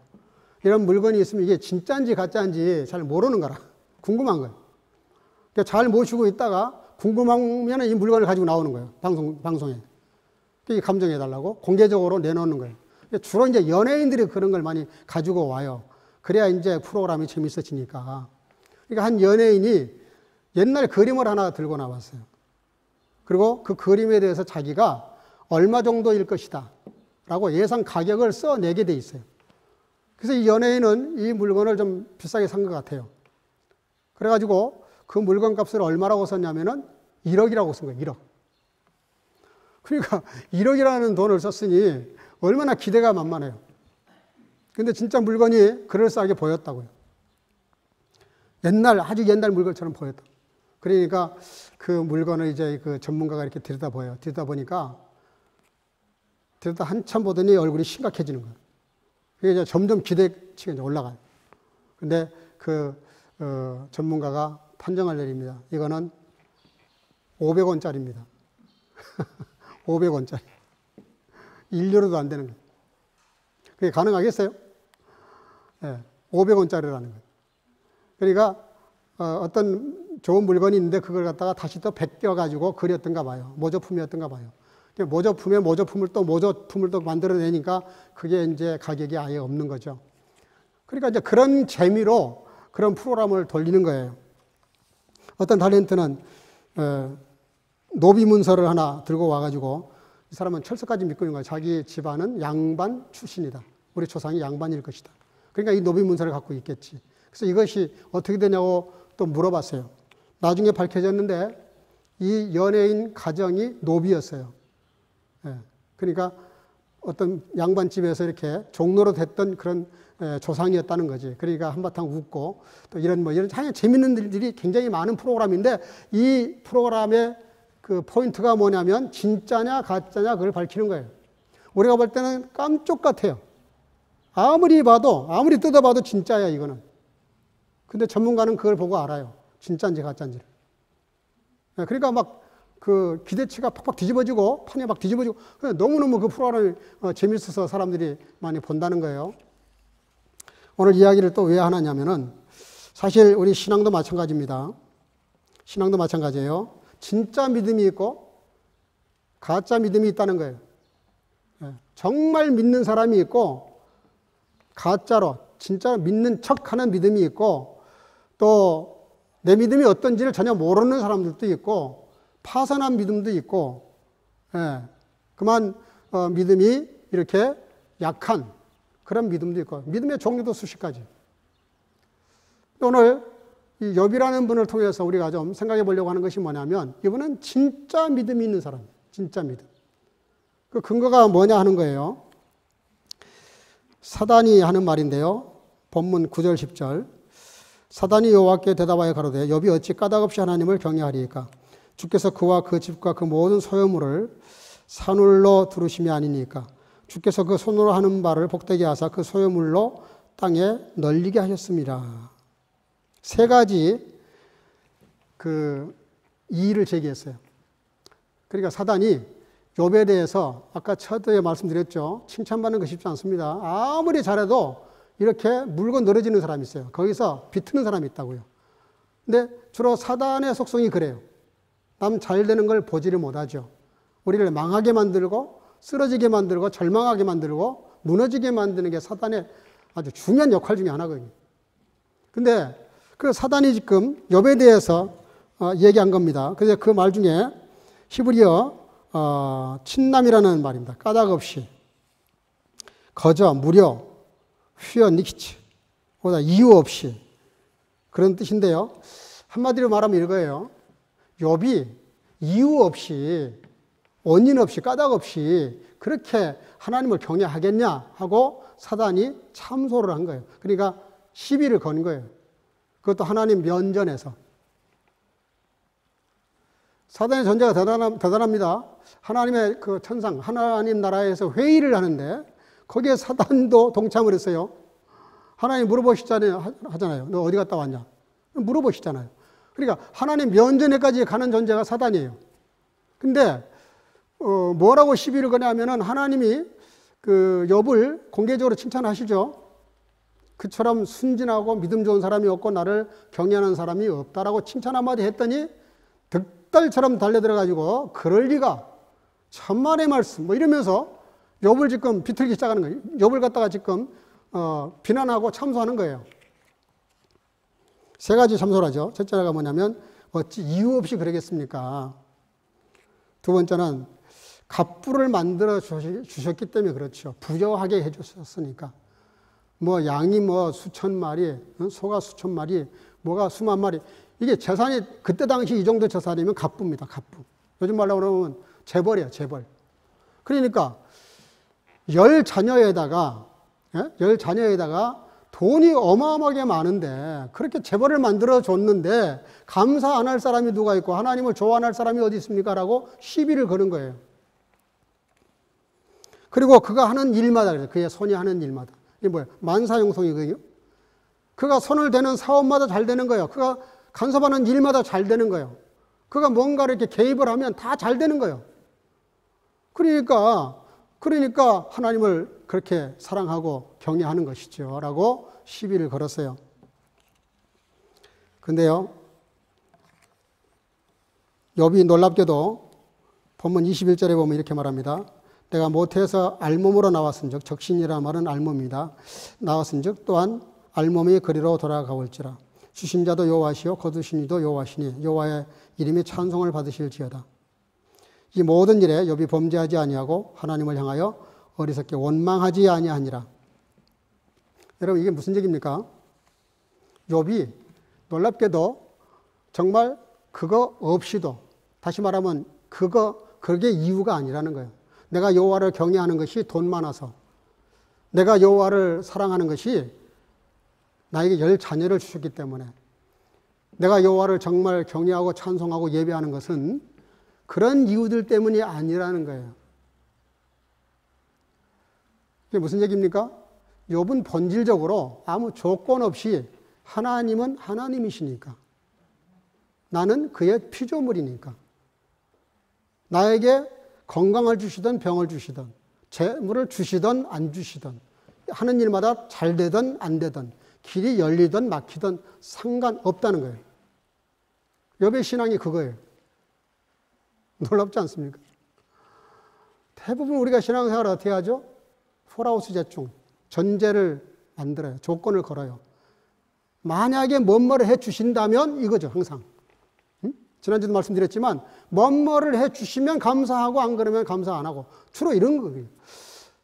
이런 물건이 있으면 이게 진짜인지 가짜인지 잘 모르는 거라. 궁금한 거예요. 그러니까 잘 모시고 있다가 궁금하면 이 물건을 가지고 나오는 거예요. 방송에. 감정해달라고 공개적으로 내놓는 거예요. 주로 이제 연예인들이 그런 걸 많이 가지고 와요. 그래야 이제 프로그램이 재밌어지니까. 그러니까 한 연예인이 옛날 그림을 하나 들고 나왔어요. 그리고 그 그림에 대해서 자기가 얼마 정도일 것이다 라고 예상 가격을 써내게 돼 있어요. 그래서 이 연예인은 이 물건을 좀 비싸게 산 것 같아요. 그래가지고 그 물건 값을 얼마라고 썼냐면은 1억이라고 쓴 거예요. 1억. 그러니까 1억이라는 돈을 썼으니 얼마나 기대가 만만해요. 근데 진짜 물건이 그럴싸하게 보였다고요. 아주 옛날 물건처럼 보였다. 그러니까 그 물건을 이제 그 전문가가 이렇게 들여다보여요. 들여다보니까 한참 보더니 얼굴이 심각해지는 거예요. 그게 이제 점점 기대치가 이제 올라가요. 근데 그 전문가가 판정을 내립니다. 이거는 500원짜리입니다. 500원짜리. 1유로도 안 되는 거예요. 그게 가능하겠어요? 네, 500원짜리라는 거예요. 그러니까 어떤 좋은 물건이 있는데 그걸 갖다가 다시 또 베껴가지고 그렸던가 봐요. 모조품이었던가 봐요. 모조품을 또 만들어내니까 그게 이제 가격이 아예 없는 거죠. 그러니까 이제 그런 재미로 그런 프로그램을 돌리는 거예요. 어떤 탤런트는 노비 문서를 하나 들고 와가지고 이 사람은 철석까지 믿고 있는 거예요. 자기 집안은 양반 출신이다. 우리 조상이 양반일 것이다. 그러니까 이 노비 문서를 갖고 있겠지. 그래서 이것이 어떻게 되냐고 또 물어봤어요. 나중에 밝혀졌는데 이 연예인 가정이 노비였어요. 그러니까 어떤 양반집에서 이렇게 종로로 됐던 그런 조상이었다는 거지. 그러니까 한바탕 웃고 또 이런 재밌는 일들이 굉장히 많은 프로그램인데 이 프로그램의 그 포인트가 뭐냐면 진짜냐 가짜냐 그걸 밝히는 거예요. 우리가 볼 때는 깜쪽 같아요. 아무리 뜯어봐도 진짜야 이거는. 근데 전문가는 그걸 보고 알아요. 진짜인지 가짜인지를. 그러니까 막 그 기대치가 팍팍 뒤집어지고 판이 막 뒤집어지고 너무너무 그 프로그램이 재밌어서 사람들이 많이 본다는 거예요. 오늘 이야기를 또 왜 하느냐면은 사실 우리 신앙도 마찬가지입니다. 신앙도 마찬가지예요. 진짜 믿음이 있고 가짜 믿음이 있다는 거예요. 정말 믿는 사람이 있고 가짜로 진짜 믿는 척하는 믿음이 있고 또 내 믿음이 어떤지를 전혀 모르는 사람들도 있고 파산한 믿음도 있고 그만 믿음이 이렇게 약한 그런 믿음도 있고 믿음의 종류도 수십 가지. 오늘 이 욥이라는 분을 통해서 우리가 좀 생각해 보려고 하는 것이 뭐냐면 이분은 진짜 믿음이 있는 사람이에요. 진짜 믿음. 그 근거가 뭐냐 하는 거예요. 사단이 하는 말인데요. 본문 9절 10절. 사단이 여호와께 대답하여 가로되 욥이 어찌 까닭없이 하나님을 경외하리이까. 주께서 그와 그 집과 그 모든 소유물을 산울로 두르심이 아니니까. 주께서 그 손으로 하는 바를 복되게 하사 그 소유물로 땅에 널리게 하셨습니다. 세 가지 그 이의를 제기했어요. 그러니까 사단이 욥에 대해서 아까 첫에 말씀드렸죠. 칭찬받는 거 쉽지 않습니다. 아무리 잘해도 이렇게 물고 늘어지는 사람이 있어요. 거기서 비트는 사람이 있다고요. 근데 주로 사단의 속성이 그래요. 남 잘 되는 걸 보지를 못하죠. 우리를 망하게 만들고 쓰러지게 만들고 절망하게 만들고 무너지게 만드는 게 사단의 아주 중요한 역할 중에 하나거든요. 근데 그 사단이 지금 욥에 대해서 얘기한 겁니다. 그래서 그 말 중에 히브리어 친남이라는 말입니다. 까닭 없이, 거저, 무려, 휘어, 니키치, 보다 이유 없이 그런 뜻인데요. 한마디로 말하면 이거예요. 욥이 이유 없이, 원인 없이, 까닭 없이 그렇게 하나님을 경외하겠냐 하고 사단이 참소를 한 거예요. 그러니까 시비를 건 거예요. 그것도 하나님 면전에서. 사단의 존재가 대단합니다. 하나님의 그 천상, 하나님 나라에서 회의를 하는데 거기에 사단도 동참을 했어요. 하나님 물어보시잖아요. 너 어디 갔다 왔냐? 물어보시잖아요. 그러니까 하나님 면전에까지 가는 존재가 사단이에요. 근데 뭐라고 시비를 거냐면은 하나님이 그 욥을 공개적으로 칭찬하시죠. 그처럼 순진하고 믿음 좋은 사람이 없고 나를 경외하는 사람이 없다라고 칭찬 한마디 했더니 득달처럼 달려들어가지고 그럴 리가, 천만의 말씀 뭐 이러면서 욥을 지금 비틀기 시작하는 거예요. 욥을 갖다가 지금 비난하고 참소하는 거예요. 세 가지 참소를 하죠. 첫째가 뭐냐면 어찌 이유 없이 그러겠습니까? 두 번째는 갑부를 만들어 주셨기 때문에 그렇죠. 부여하게 해주셨으니까. 뭐 양이 뭐 수천 마리, 소가 수천 마리, 뭐가 수만 마리. 이게 재산이 그때 당시 이 정도 재산이면 갑부입니다. 갑부. 요즘 말로 그러면 재벌이야, 재벌. 그러니까 열 자녀에다가 돈이 어마어마하게 많은데 그렇게 재벌을 만들어 줬는데 감사 안 할 사람이 누가 있고 하나님을 좋아 안 할 사람이 어디 있습니까? 라고 시비를 거는 거예요. 그리고 그가 하는 일마다 그래요. 그의 손이 하는 일마다. 이게 뭐예요? 만사형통이거든요. 그가 손을 대는 사업마다 잘 되는 거예요. 그가 간섭하는 일마다 잘 되는 거예요. 그가 뭔가를 이렇게 개입을 하면 다 잘 되는 거예요. 그러니까 하나님을 그렇게 사랑하고 경외하는 것이죠. 라고 시비를 걸었어요. 근데요, 욥이 놀랍게도 본문 21절에 보면 이렇게 말합니다. 내가 모태에서 알몸으로 나왔은즉, 적신이라 말은 알몸입니다. 나왔은즉 또한 알몸의 거리로 돌아가올지라. 주신 자도 여호와시요 거두신 이도 여호와시니 여호와의 이름이 찬송을 받으실지어다. 이 모든 일에 욥이 범죄하지 아니하고 하나님을 향하여 어리석게 원망하지 아니하니라. 여러분 이게 무슨 얘기입니까? 욥이 놀랍게도 정말 그거 없이도, 다시 말하면 그게 이유가 아니라는 거예요. 내가 여호와를 경외하는 것이 돈 많아서, 내가 여호와를 사랑하는 것이 나에게 10자녀를 주셨기 때문에, 내가 여호와를 정말 경외하고 찬송하고 예배하는 것은 그런 이유들 때문이 아니라는 거예요. 이게 무슨 얘기입니까? 욥은 본질적으로 아무 조건 없이 하나님은 하나님이시니까, 나는 그의 피조물이니까, 나에게 건강을 주시든 병을 주시든 재물을 주시든 안 주시든 하는 일마다 잘 되든 안 되든 길이 열리든 막히든 상관없다는 거예요. 욥의 신앙이 그거예요. 놀랍지 않습니까? 대부분 우리가 신앙생활을 어떻게 하죠? 폴아웃 제충, 전제를 만들어요. 조건을 걸어요. 만약에 뭐뭐를 해 주신다면 이거죠, 항상. 지난주도 말씀드렸지만 뭐뭐를 해 주시면 감사하고 안 그러면 감사 안 하고 주로 이런 거예요.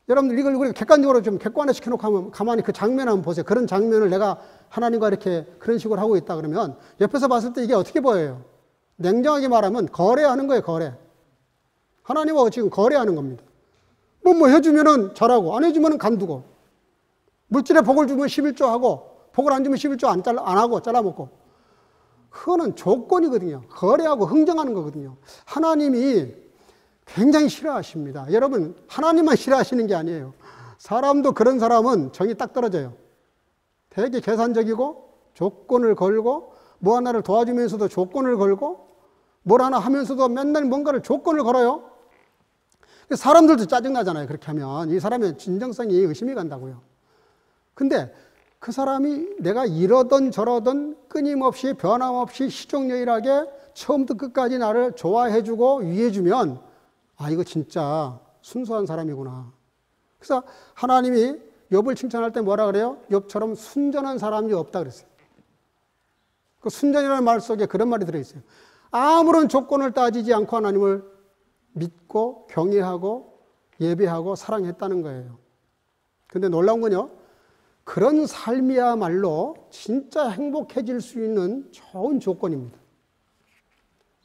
여러분들 이걸 우리가 객관적으로 좀 객관화시켜 놓고 하면 가만히 그 장면 한번 보세요. 그런 장면을 내가 하나님과 이렇게 그런 식으로 하고 있다 그러면 옆에서 봤을 때 이게 어떻게 보여요? 냉정하게 말하면 거래하는 거예요, 거래. 하나님하고 지금 거래하는 겁니다. 뭐 해주면은 잘하고 안 해주면은 간두고, 물질에 복을 주면 11조 하고 복을 안 주면 11조 안 하고 잘라먹고. 그거는 조건이거든요. 거래하고 흥정하는 거거든요. 하나님이 굉장히 싫어하십니다. 여러분, 하나님만 싫어하시는 게 아니에요. 사람도 그런 사람은 정이 딱 떨어져요. 되게 계산적이고 조건을 걸고 뭐 하나를 도와주면서도 조건을 걸고 뭘 하나 하면서도 맨날 뭔가를 조건을 걸어요. 사람들도 짜증나잖아요. 그렇게 하면 이 사람의 진정성이 의심이 간다고요. 근데 그 사람이 내가 이러던 저러던 끊임없이 변함없이 시종일하게 처음부터 끝까지 나를 좋아해주고 위해주면 아, 이거 진짜 순수한 사람이구나. 그래서 하나님이 욥을 칭찬할 때 뭐라 그래요? 욥처럼 순전한 사람이 없다 그랬어요. 그 순전이라는 말 속에 그런 말이 들어있어요. 아무런 조건을 따지지 않고 하나님을 믿고 경외하고 예배하고 사랑했다는 거예요. 근데 놀라운 건요, 그런 삶이야말로 진짜 행복해질 수 있는 좋은 조건입니다.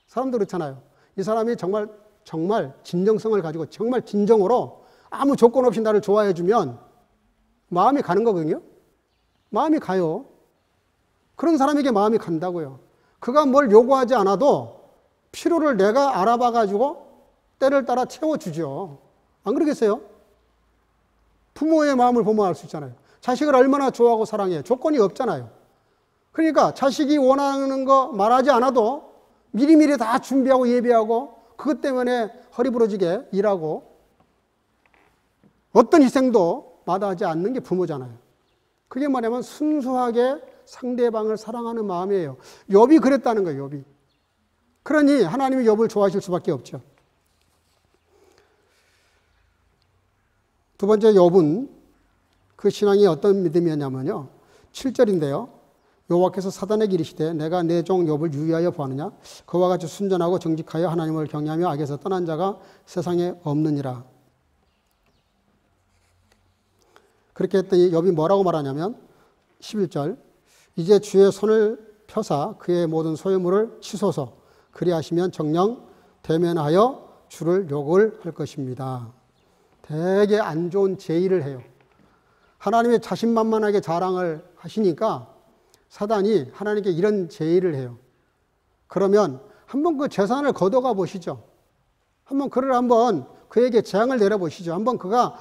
사람도 그렇잖아요. 이 사람이 정말 진정성을 가지고 정말 진정으로 아무 조건 없이 나를 좋아해 주면 마음이 가는 거거든요. 마음이 가요. 그런 사람에게 마음이 간다고요. 그가 뭘 요구하지 않아도 필요를 내가 알아봐 가지고 때를 따라 채워주죠. 안 그러겠어요? 부모의 마음을 보면 알 수 있잖아요. 자식을 얼마나 좋아하고 사랑해요. 조건이 없잖아요. 그러니까 자식이 원하는 거 말하지 않아도 미리미리 다 준비하고 예배하고 그것 때문에 허리 부러지게 일하고 어떤 희생도 마다하지 않는 게 부모잖아요. 그게 뭐냐면 순수하게 상대방을 사랑하는 마음이에요. 욥이 그랬다는 거예요. 욥이. 그러니 하나님이 욥을 좋아하실 수밖에 없죠. 두 번째, 욥은 그 신앙이 어떤 믿음이었냐면요, 7절인데요. 여호와께서 사단에게 이르시되 내가 내 종 욥을 유의하여 보았느냐? 그와 같이 순전하고 정직하여 하나님을 경외하며 악에서 떠난 자가 세상에 없느니라. 그렇게 했더니 욥이 뭐라고 말하냐면 11절 이제 주의 손을 펴사 그의 모든 소유물을 치소서. 그리하시면 정녕 대면하여 주를 욕을 할 것입니다. 되게 안 좋은 제의를 해요. 하나님의 자신만만하게 자랑을 하시니까 사단이 하나님께 이런 제의를 해요. 그러면 한번 그 재산을 걷어가 보시죠. 한번 그에게 재앙을 내려보시죠. 한번 그가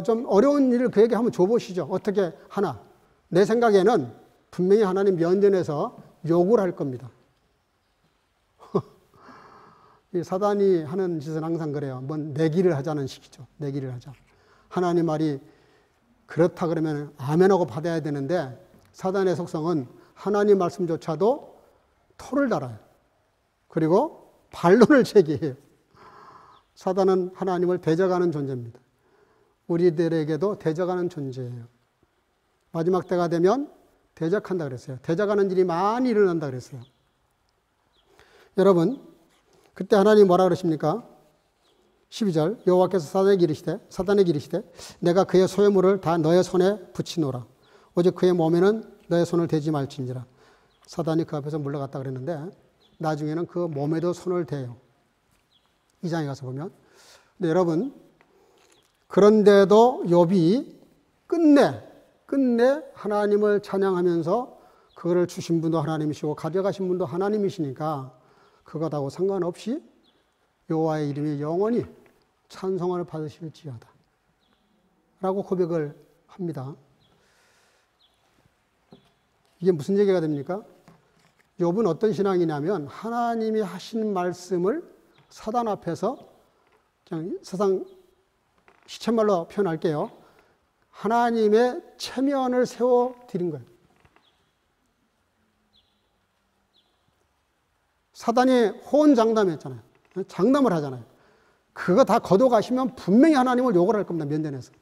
좀 어려운 일을 그에게 한번 줘보시죠. 어떻게 하나? 내 생각에는 분명히 하나님 면전에서 욕을 할 겁니다. 이 사단이 하는 짓은 항상 그래요. 한번 내기를 하자는 식이죠. 내기를 하자. 하나님 말이 그렇다 그러면 아멘하고 받아야 되는데 사단의 속성은 하나님 말씀조차도 토를 달아요. 그리고 반론을 제기해요. 사단은 하나님을 대적하는 존재입니다. 우리들에게도 대적하는 존재예요. 마지막 때가 되면 대적한다 그랬어요. 대적하는 일이 많이 일어난다 그랬어요. 여러분, 그때 하나님이 뭐라 그러십니까? 12절 여호와께서 사단에게 이르시되 내가 그의 소유물을 다 너의 손에 붙이노라. 오직 그의 몸에는 너의 손을 대지 말지니라. 사단이 그 앞에서 물러갔다 그랬는데 나중에는 그 몸에도 손을 대요. 2장에 가서 보면. 근데 여러분, 그런데도 욥이 끝내 하나님을 찬양하면서 그거를 주신 분도 하나님이시고 가져가신 분도 하나님이시니까 그것하고 상관없이 여호와의 이름이 영원히 찬송을 받으실지어다 라고 고백을 합니다. 이게 무슨 얘기가 됩니까? 욥은 어떤 신앙이냐면 하나님이 하신 말씀을 사단 앞에서 그냥 세상 시쳇말로 표현할게요. 하나님의 체면을 세워드린 거예요. 사단이 호언장담했잖아요. 장담을 하잖아요. 그거 다 걷어가시면 분명히 하나님을 욕을 할 겁니다. 면전에서.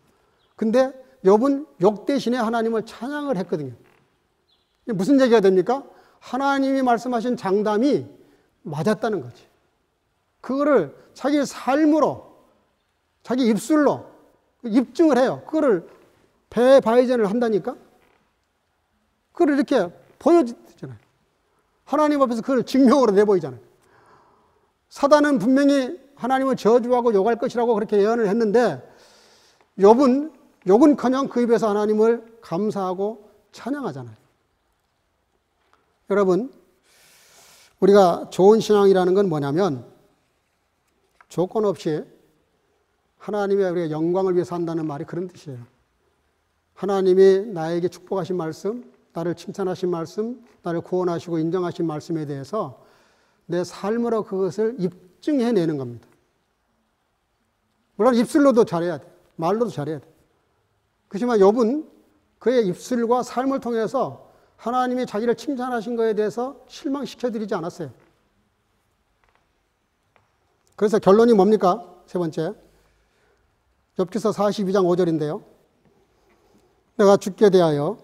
근데 욥은 욕 대신에 하나님을 찬양을 했거든요. 무슨 얘기가 됩니까? 하나님이 말씀하신 장담이 맞았다는 거지. 그거를 자기 삶으로, 자기 입술로 입증을 해요. 그거를 배바이전을 한다니까? 그걸 이렇게 보여주잖아요. 하나님 앞에서 그걸 증명으로 내보이잖아요. 사단은 분명히 하나님을 저주하고 욕할 것이라고 그렇게 예언을 했는데 욥은커녕 그 입에서 하나님을 감사하고 찬양하잖아요. 여러분, 우리가 좋은 신앙이라는 건 뭐냐면 조건 없이 하나님의 우리가 영광을 위해서 한다는 말이 그런 뜻이에요. 하나님이 나에게 축복하신 말씀, 나를 칭찬하신 말씀, 나를 구원하시고 인정하신 말씀에 대해서 내 삶으로 그것을 입증해내는 겁니다. 물론 입술로도 잘해야 돼. 말로도 잘해야 돼. 그렇지만 욥은 그의 입술과 삶을 통해서 하나님이 자기를 칭찬하신 것에 대해서 실망시켜드리지 않았어요. 그래서 결론이 뭡니까? 세 번째. 욥기서 42장 5절인데요. 내가 죽게 대하여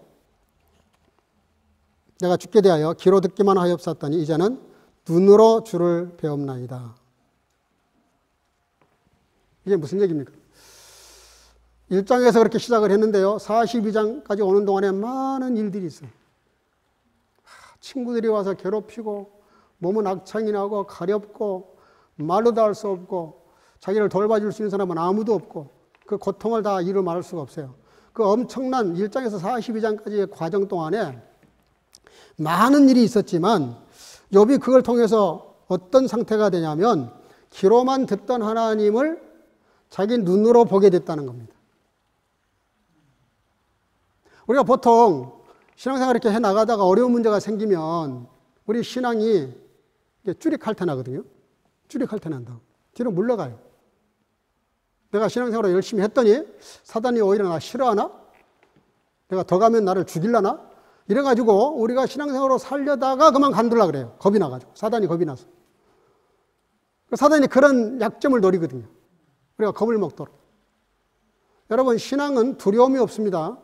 귀로 듣기만 하였었더니 이제는 눈으로 주를 배움나이다. 이게 무슨 얘기입니까? 1장에서 그렇게 시작을 했는데요. 42장까지 오는 동안에 많은 일들이 있어요. 친구들이 와서 괴롭히고 몸은 악창이 나고 가렵고 말로도 할 수 없고 자기를 돌봐줄 수 있는 사람은 아무도 없고 그 고통을 다 이루 말할 수가 없어요. 그 엄청난 1장에서 42장까지의 과정 동안에 많은 일이 있었지만 욥이 그걸 통해서 어떤 상태가 되냐면 귀로만 듣던 하나님을 자기 눈으로 보게 됐다는 겁니다. 우리가 보통 신앙생활 이렇게 해나가다가 어려운 문제가 생기면 우리 신앙이 쭈릭할퇴나거든요. 쭈릭할퇴난다. 뒤로 물러가요. 내가 신앙생활을 열심히 했더니 사단이 오히려 나 싫어하나? 내가 더 가면 나를 죽일라나? 이래가지고 우리가 신앙생활로 살려다가 그만 간둘라 그래요. 겁이 나가지고. 사단이 겁이 나서. 사단이 그런 약점을 노리거든요. 우리가 겁을 먹도록. 여러분, 신앙은 두려움이 없습니다.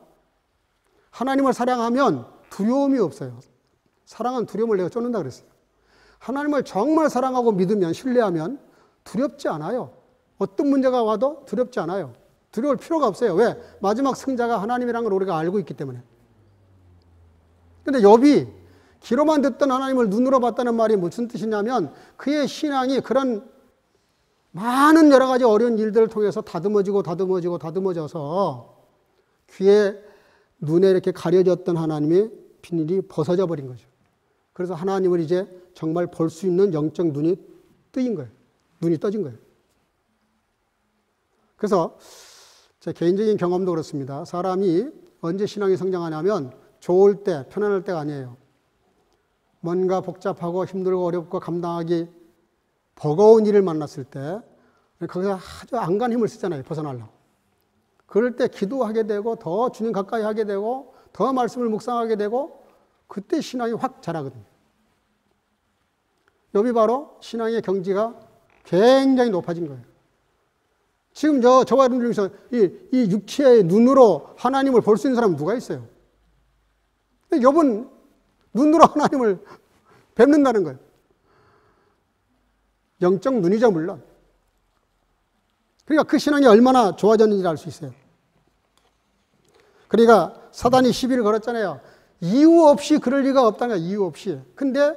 하나님을 사랑하면 두려움이 없어요. 사랑은 두려움을 내가 쫓는다 그랬어요. 하나님을 정말 사랑하고 믿으면, 신뢰하면 두렵지 않아요. 어떤 문제가 와도 두렵지 않아요. 두려울 필요가 없어요. 왜? 마지막 승자가 하나님이라는 걸 우리가 알고 있기 때문에. 근데 욥이 귀로만 듣던 하나님을 눈으로 봤다는 말이 무슨 뜻이냐면, 그의 신앙이 그런 많은 여러 가지 어려운 일들을 통해서 다듬어져서 귀에 눈에 이렇게 가려졌던 하나님의 비늘이 벗어져 버린 거죠. 그래서 하나님을 이제 정말 볼 수 있는 영적 눈이 뜨인 거예요. 눈이 떠진 거예요. 그래서 제 개인적인 경험도 그렇습니다. 사람이 언제 신앙이 성장하냐면 좋을 때, 편안할 때가 아니에요. 뭔가 복잡하고 힘들고 어렵고 감당하기 버거운 일을 만났을 때 거기서 아주 안간 힘을 쓰잖아요. 벗어나려고. 그럴 때 기도하게 되고 더 주님 가까이 하게 되고 더 말씀을 묵상하게 되고 그때 신앙이 확 자라거든요. 욥이 바로 신앙의 경지가 굉장히 높아진 거예요. 지금 저와 여러분 중에서 이 육체의 눈으로 하나님을 볼 수 있는 사람은 누가 있어요? 욥은 눈으로 하나님을 뵙는다는 거예요. 영적 눈이죠, 물론. 그러니까 그 신앙이 얼마나 좋아졌는지 알 수 있어요. 그러니까 사단이 시비를 걸었잖아요. 이유 없이 그럴 리가 없다는 거예요. 이유 없이. 근데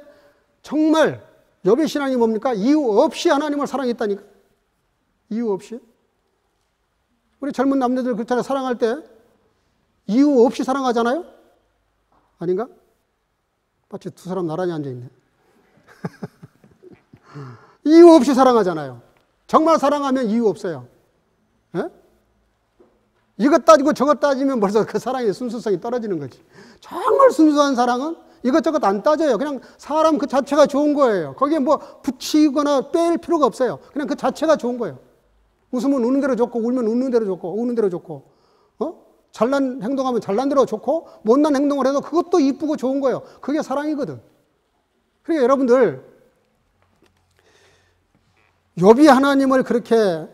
정말 욥의 신앙이 뭡니까? 이유 없이 하나님을 사랑했다니까. 이유 없이. 우리 젊은 남자들 그렇잖아요. 사랑할 때 이유 없이 사랑하잖아요. 아닌가? 마치 두 사람 나란히 앉아있네. 이유 없이 사랑하잖아요. 정말 사랑하면 이유 없어요. 예? 이것 따지고 저것 따지면 벌써 그 사랑의 순수성이 떨어지는 거지. 정말 순수한 사랑은 이것저것 안 따져요. 그냥 사람 그 자체가 좋은 거예요. 거기에 뭐 붙이거나 뺄 필요가 없어요. 그냥 그 자체가 좋은 거예요. 웃으면 웃는 대로 좋고, 울면 웃는 대로 좋고, 우는 대로 좋고, 잘난 행동하면 잘난 대로 좋고, 못난 행동을 해도 그것도 이쁘고 좋은 거예요. 그게 사랑이거든. 그러니까 여러분들, 욥이 하나님을 그렇게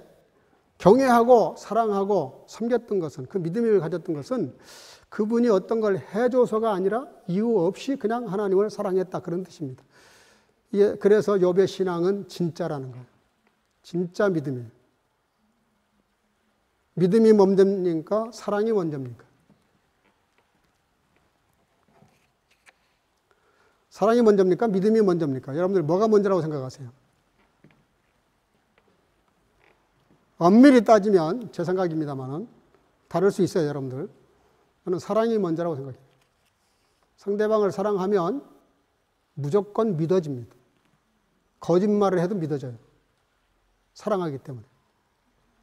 경외하고 사랑하고 섬겼던 것은, 그 믿음을 가졌던 것은 그분이 어떤 걸 해줘서가 아니라 이유 없이 그냥 하나님을 사랑했다, 그런 뜻입니다. 그래서 욥의 신앙은 진짜라는 거예요. 진짜 믿음이에요. 믿음이 먼저입니까? 사랑이 먼저입니까? 사랑이 먼저입니까? 믿음이 먼저입니까? 여러분들 뭐가 먼저라고 생각하세요? 엄밀히 따지면 제 생각입니다만은 다를 수 있어요, 여러분들. 저는 사랑이 먼저라고 생각해요. 상대방을 사랑하면 무조건 믿어집니다. 거짓말을 해도 믿어져요. 사랑하기 때문에.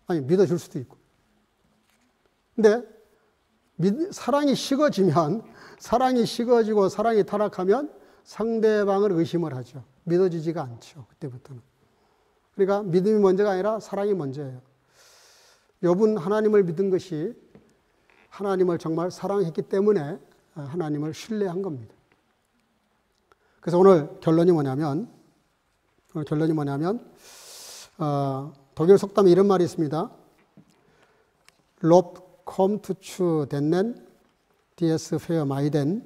아니, 믿어줄 수도 있고. 근데 사랑이 식어지면, 사랑이 식어지고 사랑이 타락하면 상대방을 의심을 하죠. 믿어지지가 않죠, 그때부터는. 그러니까 믿음이 먼저가 아니라 사랑이 먼저예요. 욥은 하나님을 믿은 것이 하나님을 정말 사랑했기 때문에 하나님을 신뢰한 겁니다. 그래서 오늘 결론이 뭐냐면 독일 속담에 이런 말이 있습니다. Lob kommt zu denen, die es vermeiden,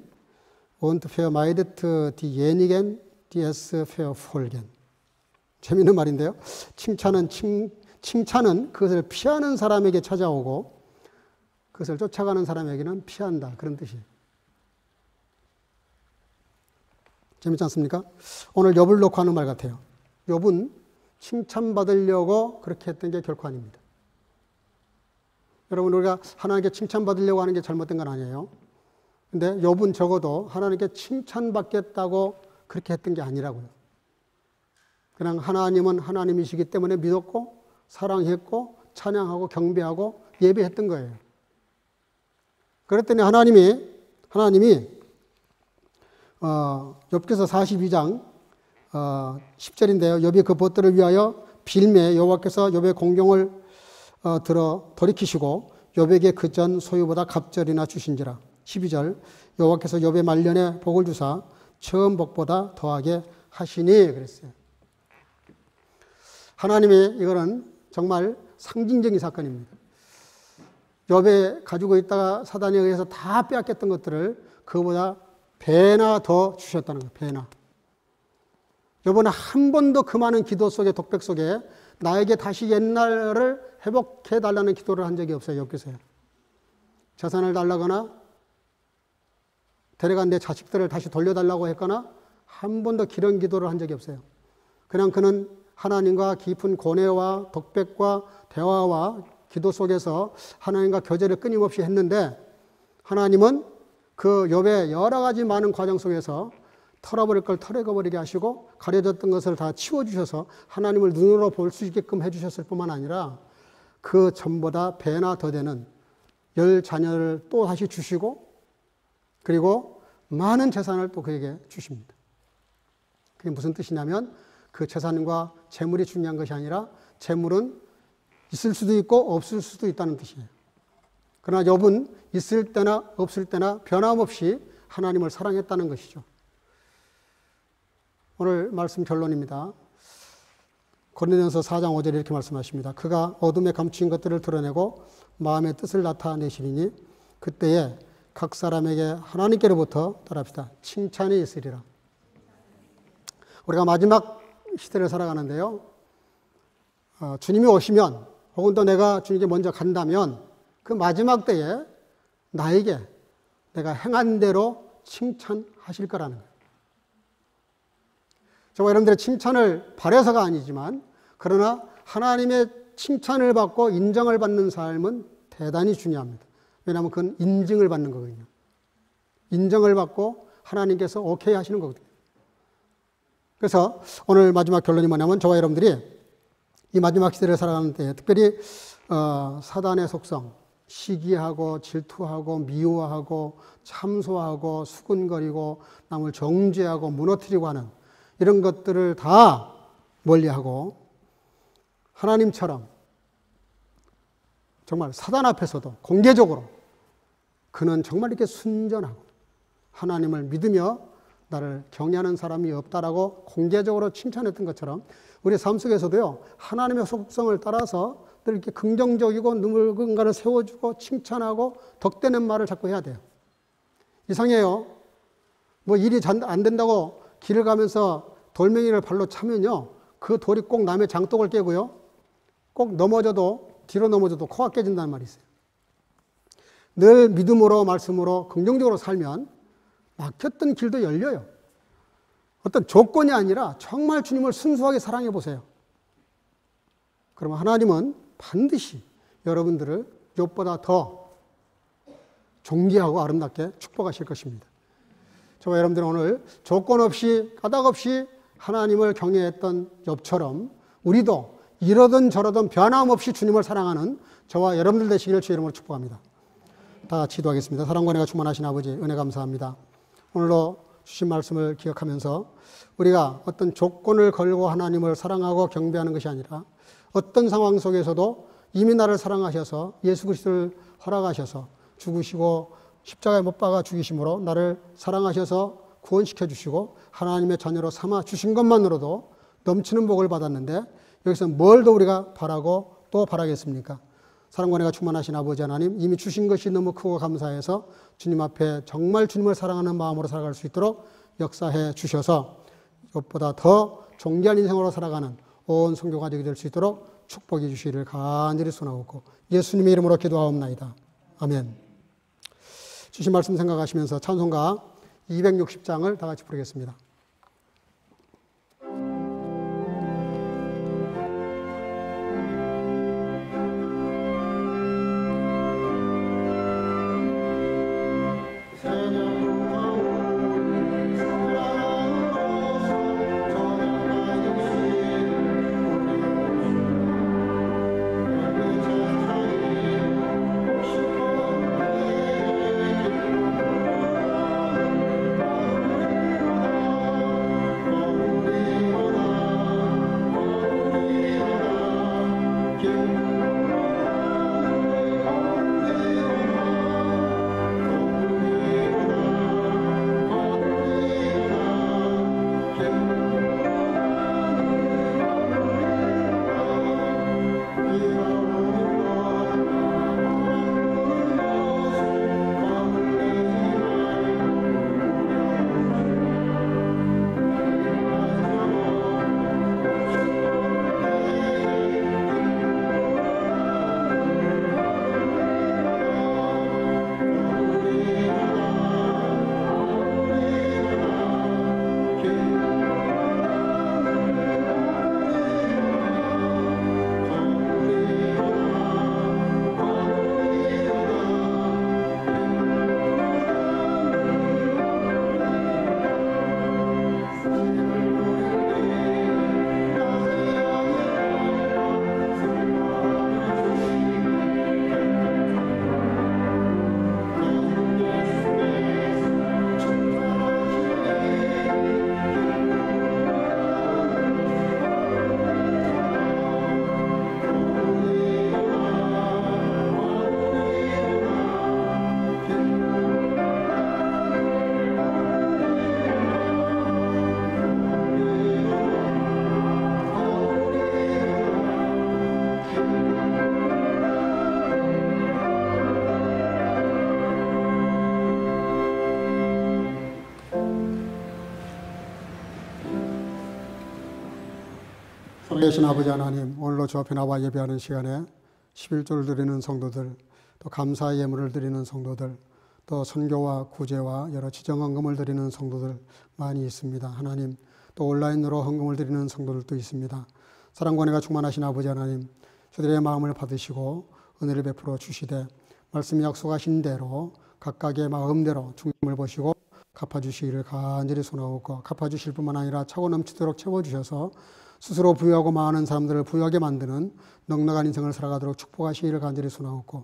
und vermeidet diejenigen, die es verfolgen. 재미있는 말인데요. 칭찬은 그것을 피하는 사람에게 찾아오고 그것을 쫓아가는 사람에게는 피한다, 그런 뜻이에요. 재밌지 않습니까? 오늘 욥을 놓고 하는 말 같아요. 욥은 칭찬받으려고 그렇게 했던 게 결코 아닙니다. 여러분, 우리가 하나님께 칭찬받으려고 하는 게 잘못된 건 아니에요. 근데 욥은 적어도 하나님께 칭찬받겠다고 그렇게 했던 게 아니라고요. 그냥 하나님은 하나님이시기 때문에 믿었고 사랑했고 찬양하고 경배하고 예배했던 거예요. 그랬더니 하나님이 욥기서 42장 10절인데요. 욥이 그 벗들을 위하여 빌매 여호와께서 욥의 공경을 들어 돌이키시고 욥에게 그 전 소유보다 갑절이나 주신지라. 12절 여호와께서 욥의 말년에 복을 주사 처음 복보다 더하게 하시니, 그랬어요. 하나님의 이거는 정말 상징적인 사건입니다. 욥이 가지고 있다가 사단에 의해서 다 빼앗겼던 것들을 그보다 배나 더 주셨다는 거예요. 배나. 이번에 한 번도 그 많은 기도 속에, 독백 속에 나에게 다시 옛날을 회복해 달라는 기도를 한 적이 없어요. 엽기서요. 재산을 달라거나 데려간 내 자식들을 다시 돌려달라고 했거나 한 번도 그런 기도를 한 적이 없어요. 그냥 그는 하나님과 깊은 고뇌와 독백과 대화와 기도 속에서 하나님과 교제를 끊임없이 했는데, 하나님은 그 욥의 여러 가지 많은 과정 속에서 털어버릴 걸 털어버리게 하시고 가려졌던 것을 다 치워주셔서 하나님을 눈으로 볼 수 있게끔 해주셨을 뿐만 아니라 그 전보다 배나 더 되는 10자녀를 또 다시 주시고, 그리고 많은 재산을 또 그에게 주십니다. 그게 무슨 뜻이냐면 그 재산과 재물이 중요한 것이 아니라 재물은 있을 수도 있고 없을 수도 있다는 뜻이에요. 그러나 욥은 있을 때나 없을 때나 변함없이 하나님을 사랑했다는 것이죠. 오늘 말씀 결론입니다. 고린도전서 4장 5절에 이렇게 말씀하십니다. 그가 어둠에 감추인 것들을 드러내고 마음의 뜻을 나타내시리니 그때에 각 사람에게 하나님께로부터 따라합시다. 칭찬이 있으리라. 우리가 마지막 시대를 살아가는데요. 주님이 오시면, 혹은 또 내가 주님께 먼저 간다면 그 마지막 때에 나에게 내가 행한 대로 칭찬하실 거라는 거예요. 저와 여러분들의 칭찬을 바라서가 아니지만, 그러나 하나님의 칭찬을 받고 인정을 받는 삶은 대단히 중요합니다. 왜냐하면 그건 인증을 받는 거거든요. 인정을 받고 하나님께서 오케이 하시는 거거든요. 그래서 오늘 마지막 결론이 뭐냐면, 저와 여러분들이 이 마지막 시대를 살아가는 때에 특별히 사단의 속성, 시기하고 질투하고 미워하고 참소하고 수군거리고 남을 정죄하고 무너뜨리고 하는 이런 것들을 다 멀리하고 하나님처럼 정말 사단 앞에서도 공개적으로 그는 정말 이렇게 순전하고 하나님을 믿으며 나를 경외하는 사람이 없다라고 공개적으로 칭찬했던 것처럼 우리 삶 속에서도요, 하나님의 속성을 따라서 늘 이렇게 긍정적이고 누군가를 세워주고 칭찬하고 덕대는 말을 자꾸 해야 돼요. 이상해요. 뭐 일이 안 된다고 길을 가면서 돌멩이를 발로 차면요, 그 돌이 꼭 남의 장독을 깨고요, 꼭 뒤로 넘어져도 코가 깨진다는 말이 있어요. 늘 믿음으로 말씀으로 긍정적으로 살면 막혔던 길도 열려요. 어떤 조건이 아니라 정말 주님을 순수하게 사랑해 보세요. 그러면 하나님은 반드시 여러분들을 욥보다 더 존귀하고 아름답게 축복하실 것입니다. 저와 여러분들은 오늘 조건 없이 까닭 없이 하나님을 경외했던 욥처럼 우리도 이러든 저러든 변함없이 주님을 사랑하는 저와 여러분들 되시기를 주의 이름으로 축복합니다. 다 같이 기도하겠습니다. 사랑과 은혜가 충만하신 아버지, 은혜 감사합니다. 오늘도 주신 말씀을 기억하면서 우리가 어떤 조건을 걸고 하나님을 사랑하고 경배하는 것이 아니라 어떤 상황 속에서도 이미 나를 사랑하셔서 예수 그리스도를 허락하셔서 죽으시고 십자가에 못 박아 죽이심으로 나를 사랑하셔서 구원시켜 주시고 하나님의 자녀로 삼아 주신 것만으로도 넘치는 복을 받았는데, 여기서 뭘 더 우리가 바라고 또 바라겠습니까? 사랑과 은혜가 충만하신 아버지 하나님, 이미 주신 것이 너무 크고 감사해서 주님 앞에 정말 주님을 사랑하는 마음으로 살아갈 수 있도록 역사해 주셔서 이것보다 더 존귀한 인생으로 살아가는 온 성도 가족이 될 수 있도록 축복해 주시기를 간절히 소원하옵고 예수님의 이름으로 기도하옵나이다. 아멘. 주신 말씀 생각하시면서 찬송가 260장을 다 같이 부르겠습니다. 살아계신 아버지 하나님, 오늘로 주 앞에 나와 예배하는 시간에 11조를 드리는 성도들, 또 감사의 예물을 드리는 성도들, 또 선교와 구제와 여러 지정헌금을 드리는 성도들 많이 있습니다. 하나님, 또 온라인으로 헌금을 드리는 성도들도 있습니다. 사랑과 은혜가 충만하신 아버지 하나님, 저들의 마음을 받으시고 은혜를 베풀어 주시되 말씀이 약속하신 대로 각각의 마음대로 중심을 보시고 갚아주시기를 간절히 소원하옵고, 갚아주실 뿐만 아니라 차고 넘치도록 채워주셔서 스스로 부유하고 많은 사람들을 부유하게 만드는 넉넉한 인생을 살아가도록 축복하시기를 간절히 소원하옵고,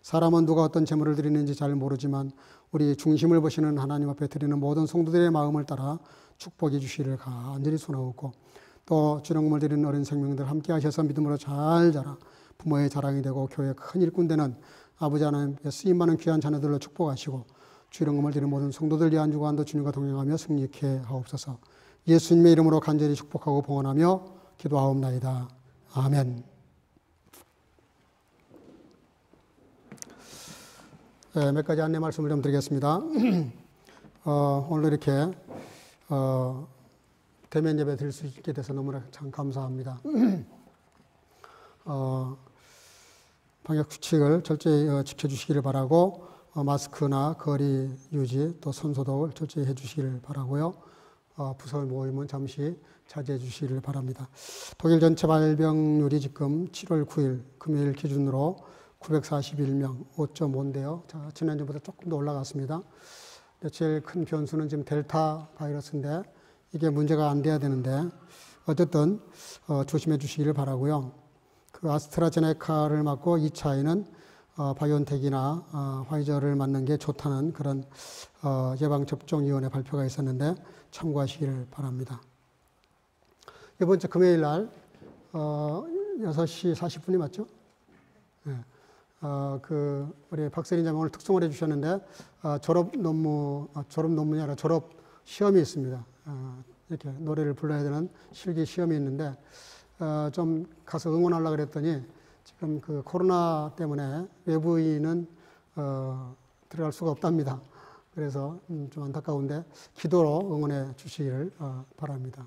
사람은 누가 어떤 재물을 드리는지 잘 모르지만 우리 중심을 보시는 하나님 앞에 드리는 모든 성도들의 마음을 따라 축복해 주시기를 간절히 소원하옵고, 또 주령금을 드리는 어린 생명들 함께 하셔서 믿음으로 잘 자라 부모의 자랑이 되고 교회의 큰 일꾼 되는 아버지 하나님께 쓰임 많은 귀한 자녀들로 축복하시고, 주령금을 드리는 모든 성도들 위한 주관도 주님과 동행하며 승리케 하옵소서. 예수님의 이름으로 간절히 축복하고 봉헌하며 기도하옵나이다. 아멘. 네, 몇 가지 안내 말씀을 좀 드리겠습니다. 오늘 이렇게 대면 예배 드릴 수 있게 돼서 너무나 참 감사합니다. 방역 수칙을 철저히 지켜주시기를 바라고, 마스크나 거리 유지 또 손소독을 철저히 해주시기를 바라고요. 부서 모임은 잠시 자제해 주시기를 바랍니다. 독일 전체 발병률이 지금 7월 9일 금요일 기준으로 941명, 5.5인데요. 지난주보다 조금 더 올라갔습니다. 제일 큰 변수는 지금 델타 바이러스인데 이게 문제가 안 돼야 되는데 어쨌든 조심해 주시기를 바라고요. 그 아스트라제네카를 맞고 2차에는 바이온텍이나 화이저를 맞는 게 좋다는 그런 예방접종위원회 발표가 있었는데 참고하시기를 바랍니다. 이번 주 금요일 날 6시 40분이 맞죠? 네. 우리 박세린 자매 오늘 특송을 해주셨는데 졸업 논문이 아니라 졸업 시험이 있습니다. 이렇게 노래를 불러야 되는 실기 시험이 있는데 좀 가서 응원하려고 그랬더니 지금 그 코로나 때문에 외부인은 들어갈 수가 없답니다. 그래서 좀 안타까운데 기도로 응원해 주시기를 바랍니다.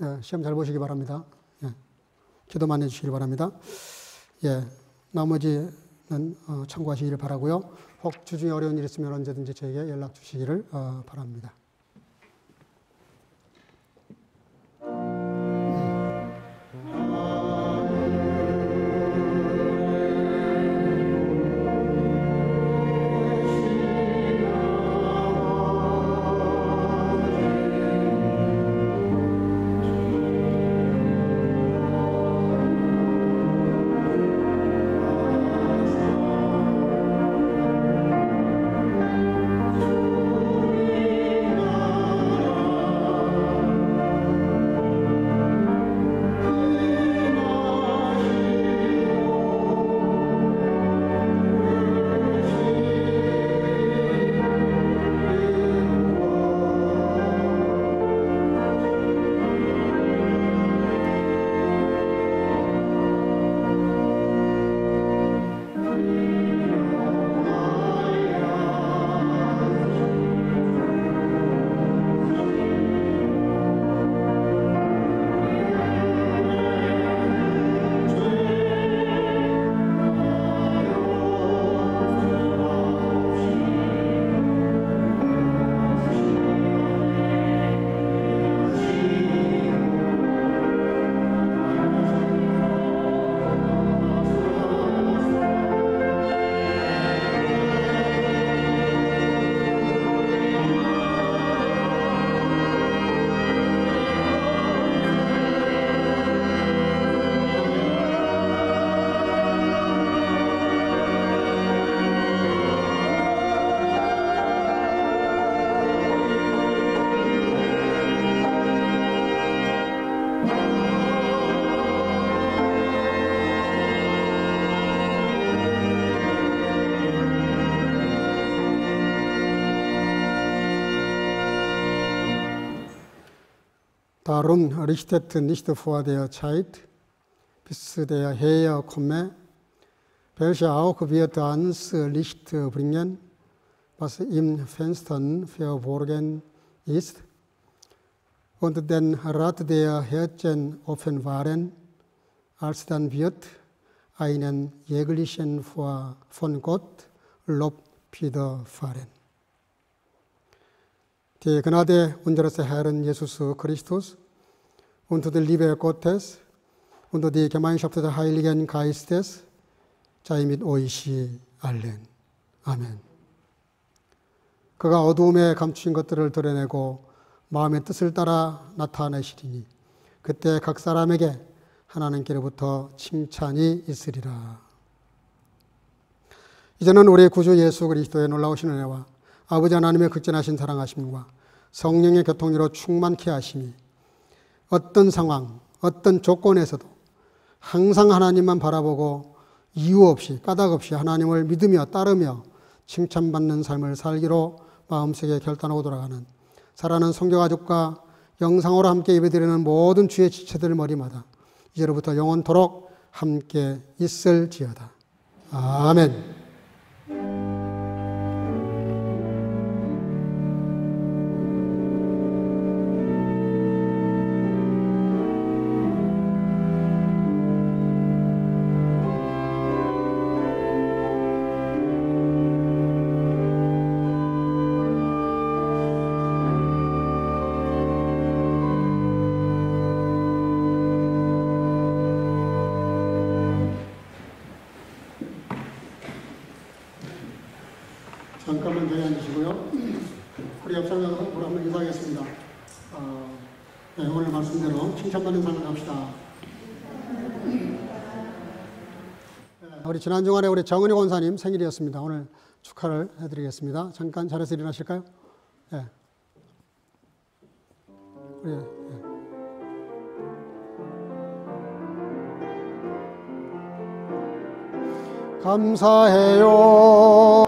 예, 시험 잘 보시기 바랍니다. 예, 기도만 해주시기 바랍니다. 예, 나머지는 참고하시기를 바라고요. 혹 주중에 어려운 일 있으면 언제든지 저에게 연락 주시기를 바랍니다. Darum richtet nicht vor der Zeit, bis der Herr komme, welcher auch wird ans Licht bringen, was im Fenstern verborgen ist, Und den Rat der Herzen offen waren, als dann wird einen jeglichen von Gott Lob widerfahren. Die Gnade unseres Herrn Jesus Christus und die Liebe Gottes und die Gemeinschaft des Heiligen Geistes sei mit euch allen. 아멘. 그가 어두움에 감추신 것들을 드러내고 마음의 뜻을 따라 나타내시리니 그때 각 사람에게 하나님께로부터 칭찬이 있으리라. 이제는 우리 구주 예수 그리스도의 놀라우신 은혜와 아버지 하나님의 극진하신 사랑하심과 성령의 교통으로 충만케 하심이 어떤 상황, 어떤 조건에서도 항상 하나님만 바라보고 이유 없이 까닭 없이 하나님을 믿으며 따르며 칭찬받는 삶을 살기로 마음속에 결단하고 돌아가는 사랑하는 성교가족과 영상으로 함께 예배드리는 모든 주의 지체들 머리마다 이제로부터 영원토록 함께 있을지어다. 아멘. 잠깐만 자리에 앉으시고요. 우리 옆사람으로 한번 인사하겠습니다. 네, 오늘 말씀대로 칭찬받는 삶을 합시다. 우리 지난 주간에 우리 정은희 권사님 생일이었습니다. 오늘 축하를 해드리겠습니다. 잠깐 자리에서 일어나실까요? 네. 감사해요.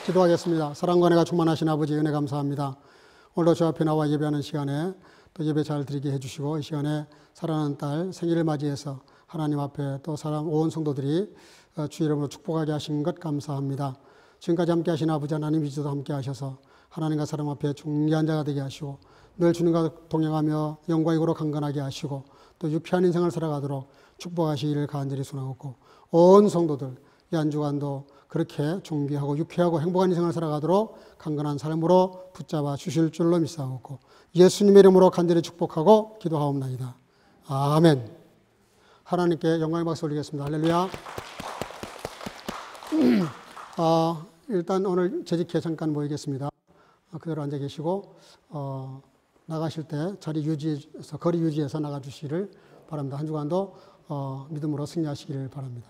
기도하겠습니다. 사랑과 은혜가 충만하신 아버지 은혜 감사합니다. 오늘도 저 앞에 나와 예배하는 시간에 또 예배 잘 드리게 해주시고 이 시간에 사랑하는 딸 생일을 맞이해서 하나님 앞에 또 사람 온 성도들이 주 이름으로 축복하게 하신 것 감사합니다. 지금까지 함께 하신 아버지 하나님 이제도 함께 하셔서 하나님과 사람 앞에 중요한 자가 되게 하시고 늘 주님과 동행하며 영광의 고로 강건하게 하시고 또 유쾌한 인생을 살아가도록 축복하시기를 간절히 소망하고 온 성도들 이 한 주간도 그렇게 존귀하고 유쾌하고 행복한 인생을 살아가도록 강건한 삶으로 붙잡아 주실 줄로 믿사옵고 예수님의 이름으로 간절히 축복하고 기도하옵나이다. 아멘. 하나님께 영광의 박수 올리겠습니다. 할렐루야. 일단 오늘 재직회 잠깐 모이겠습니다. 그대로 앉아 계시고 나가실 때 자리 유지해서 거리 유지해서 나가주시기를 바랍니다. 한 주간도 믿음으로 승리하시기를 바랍니다.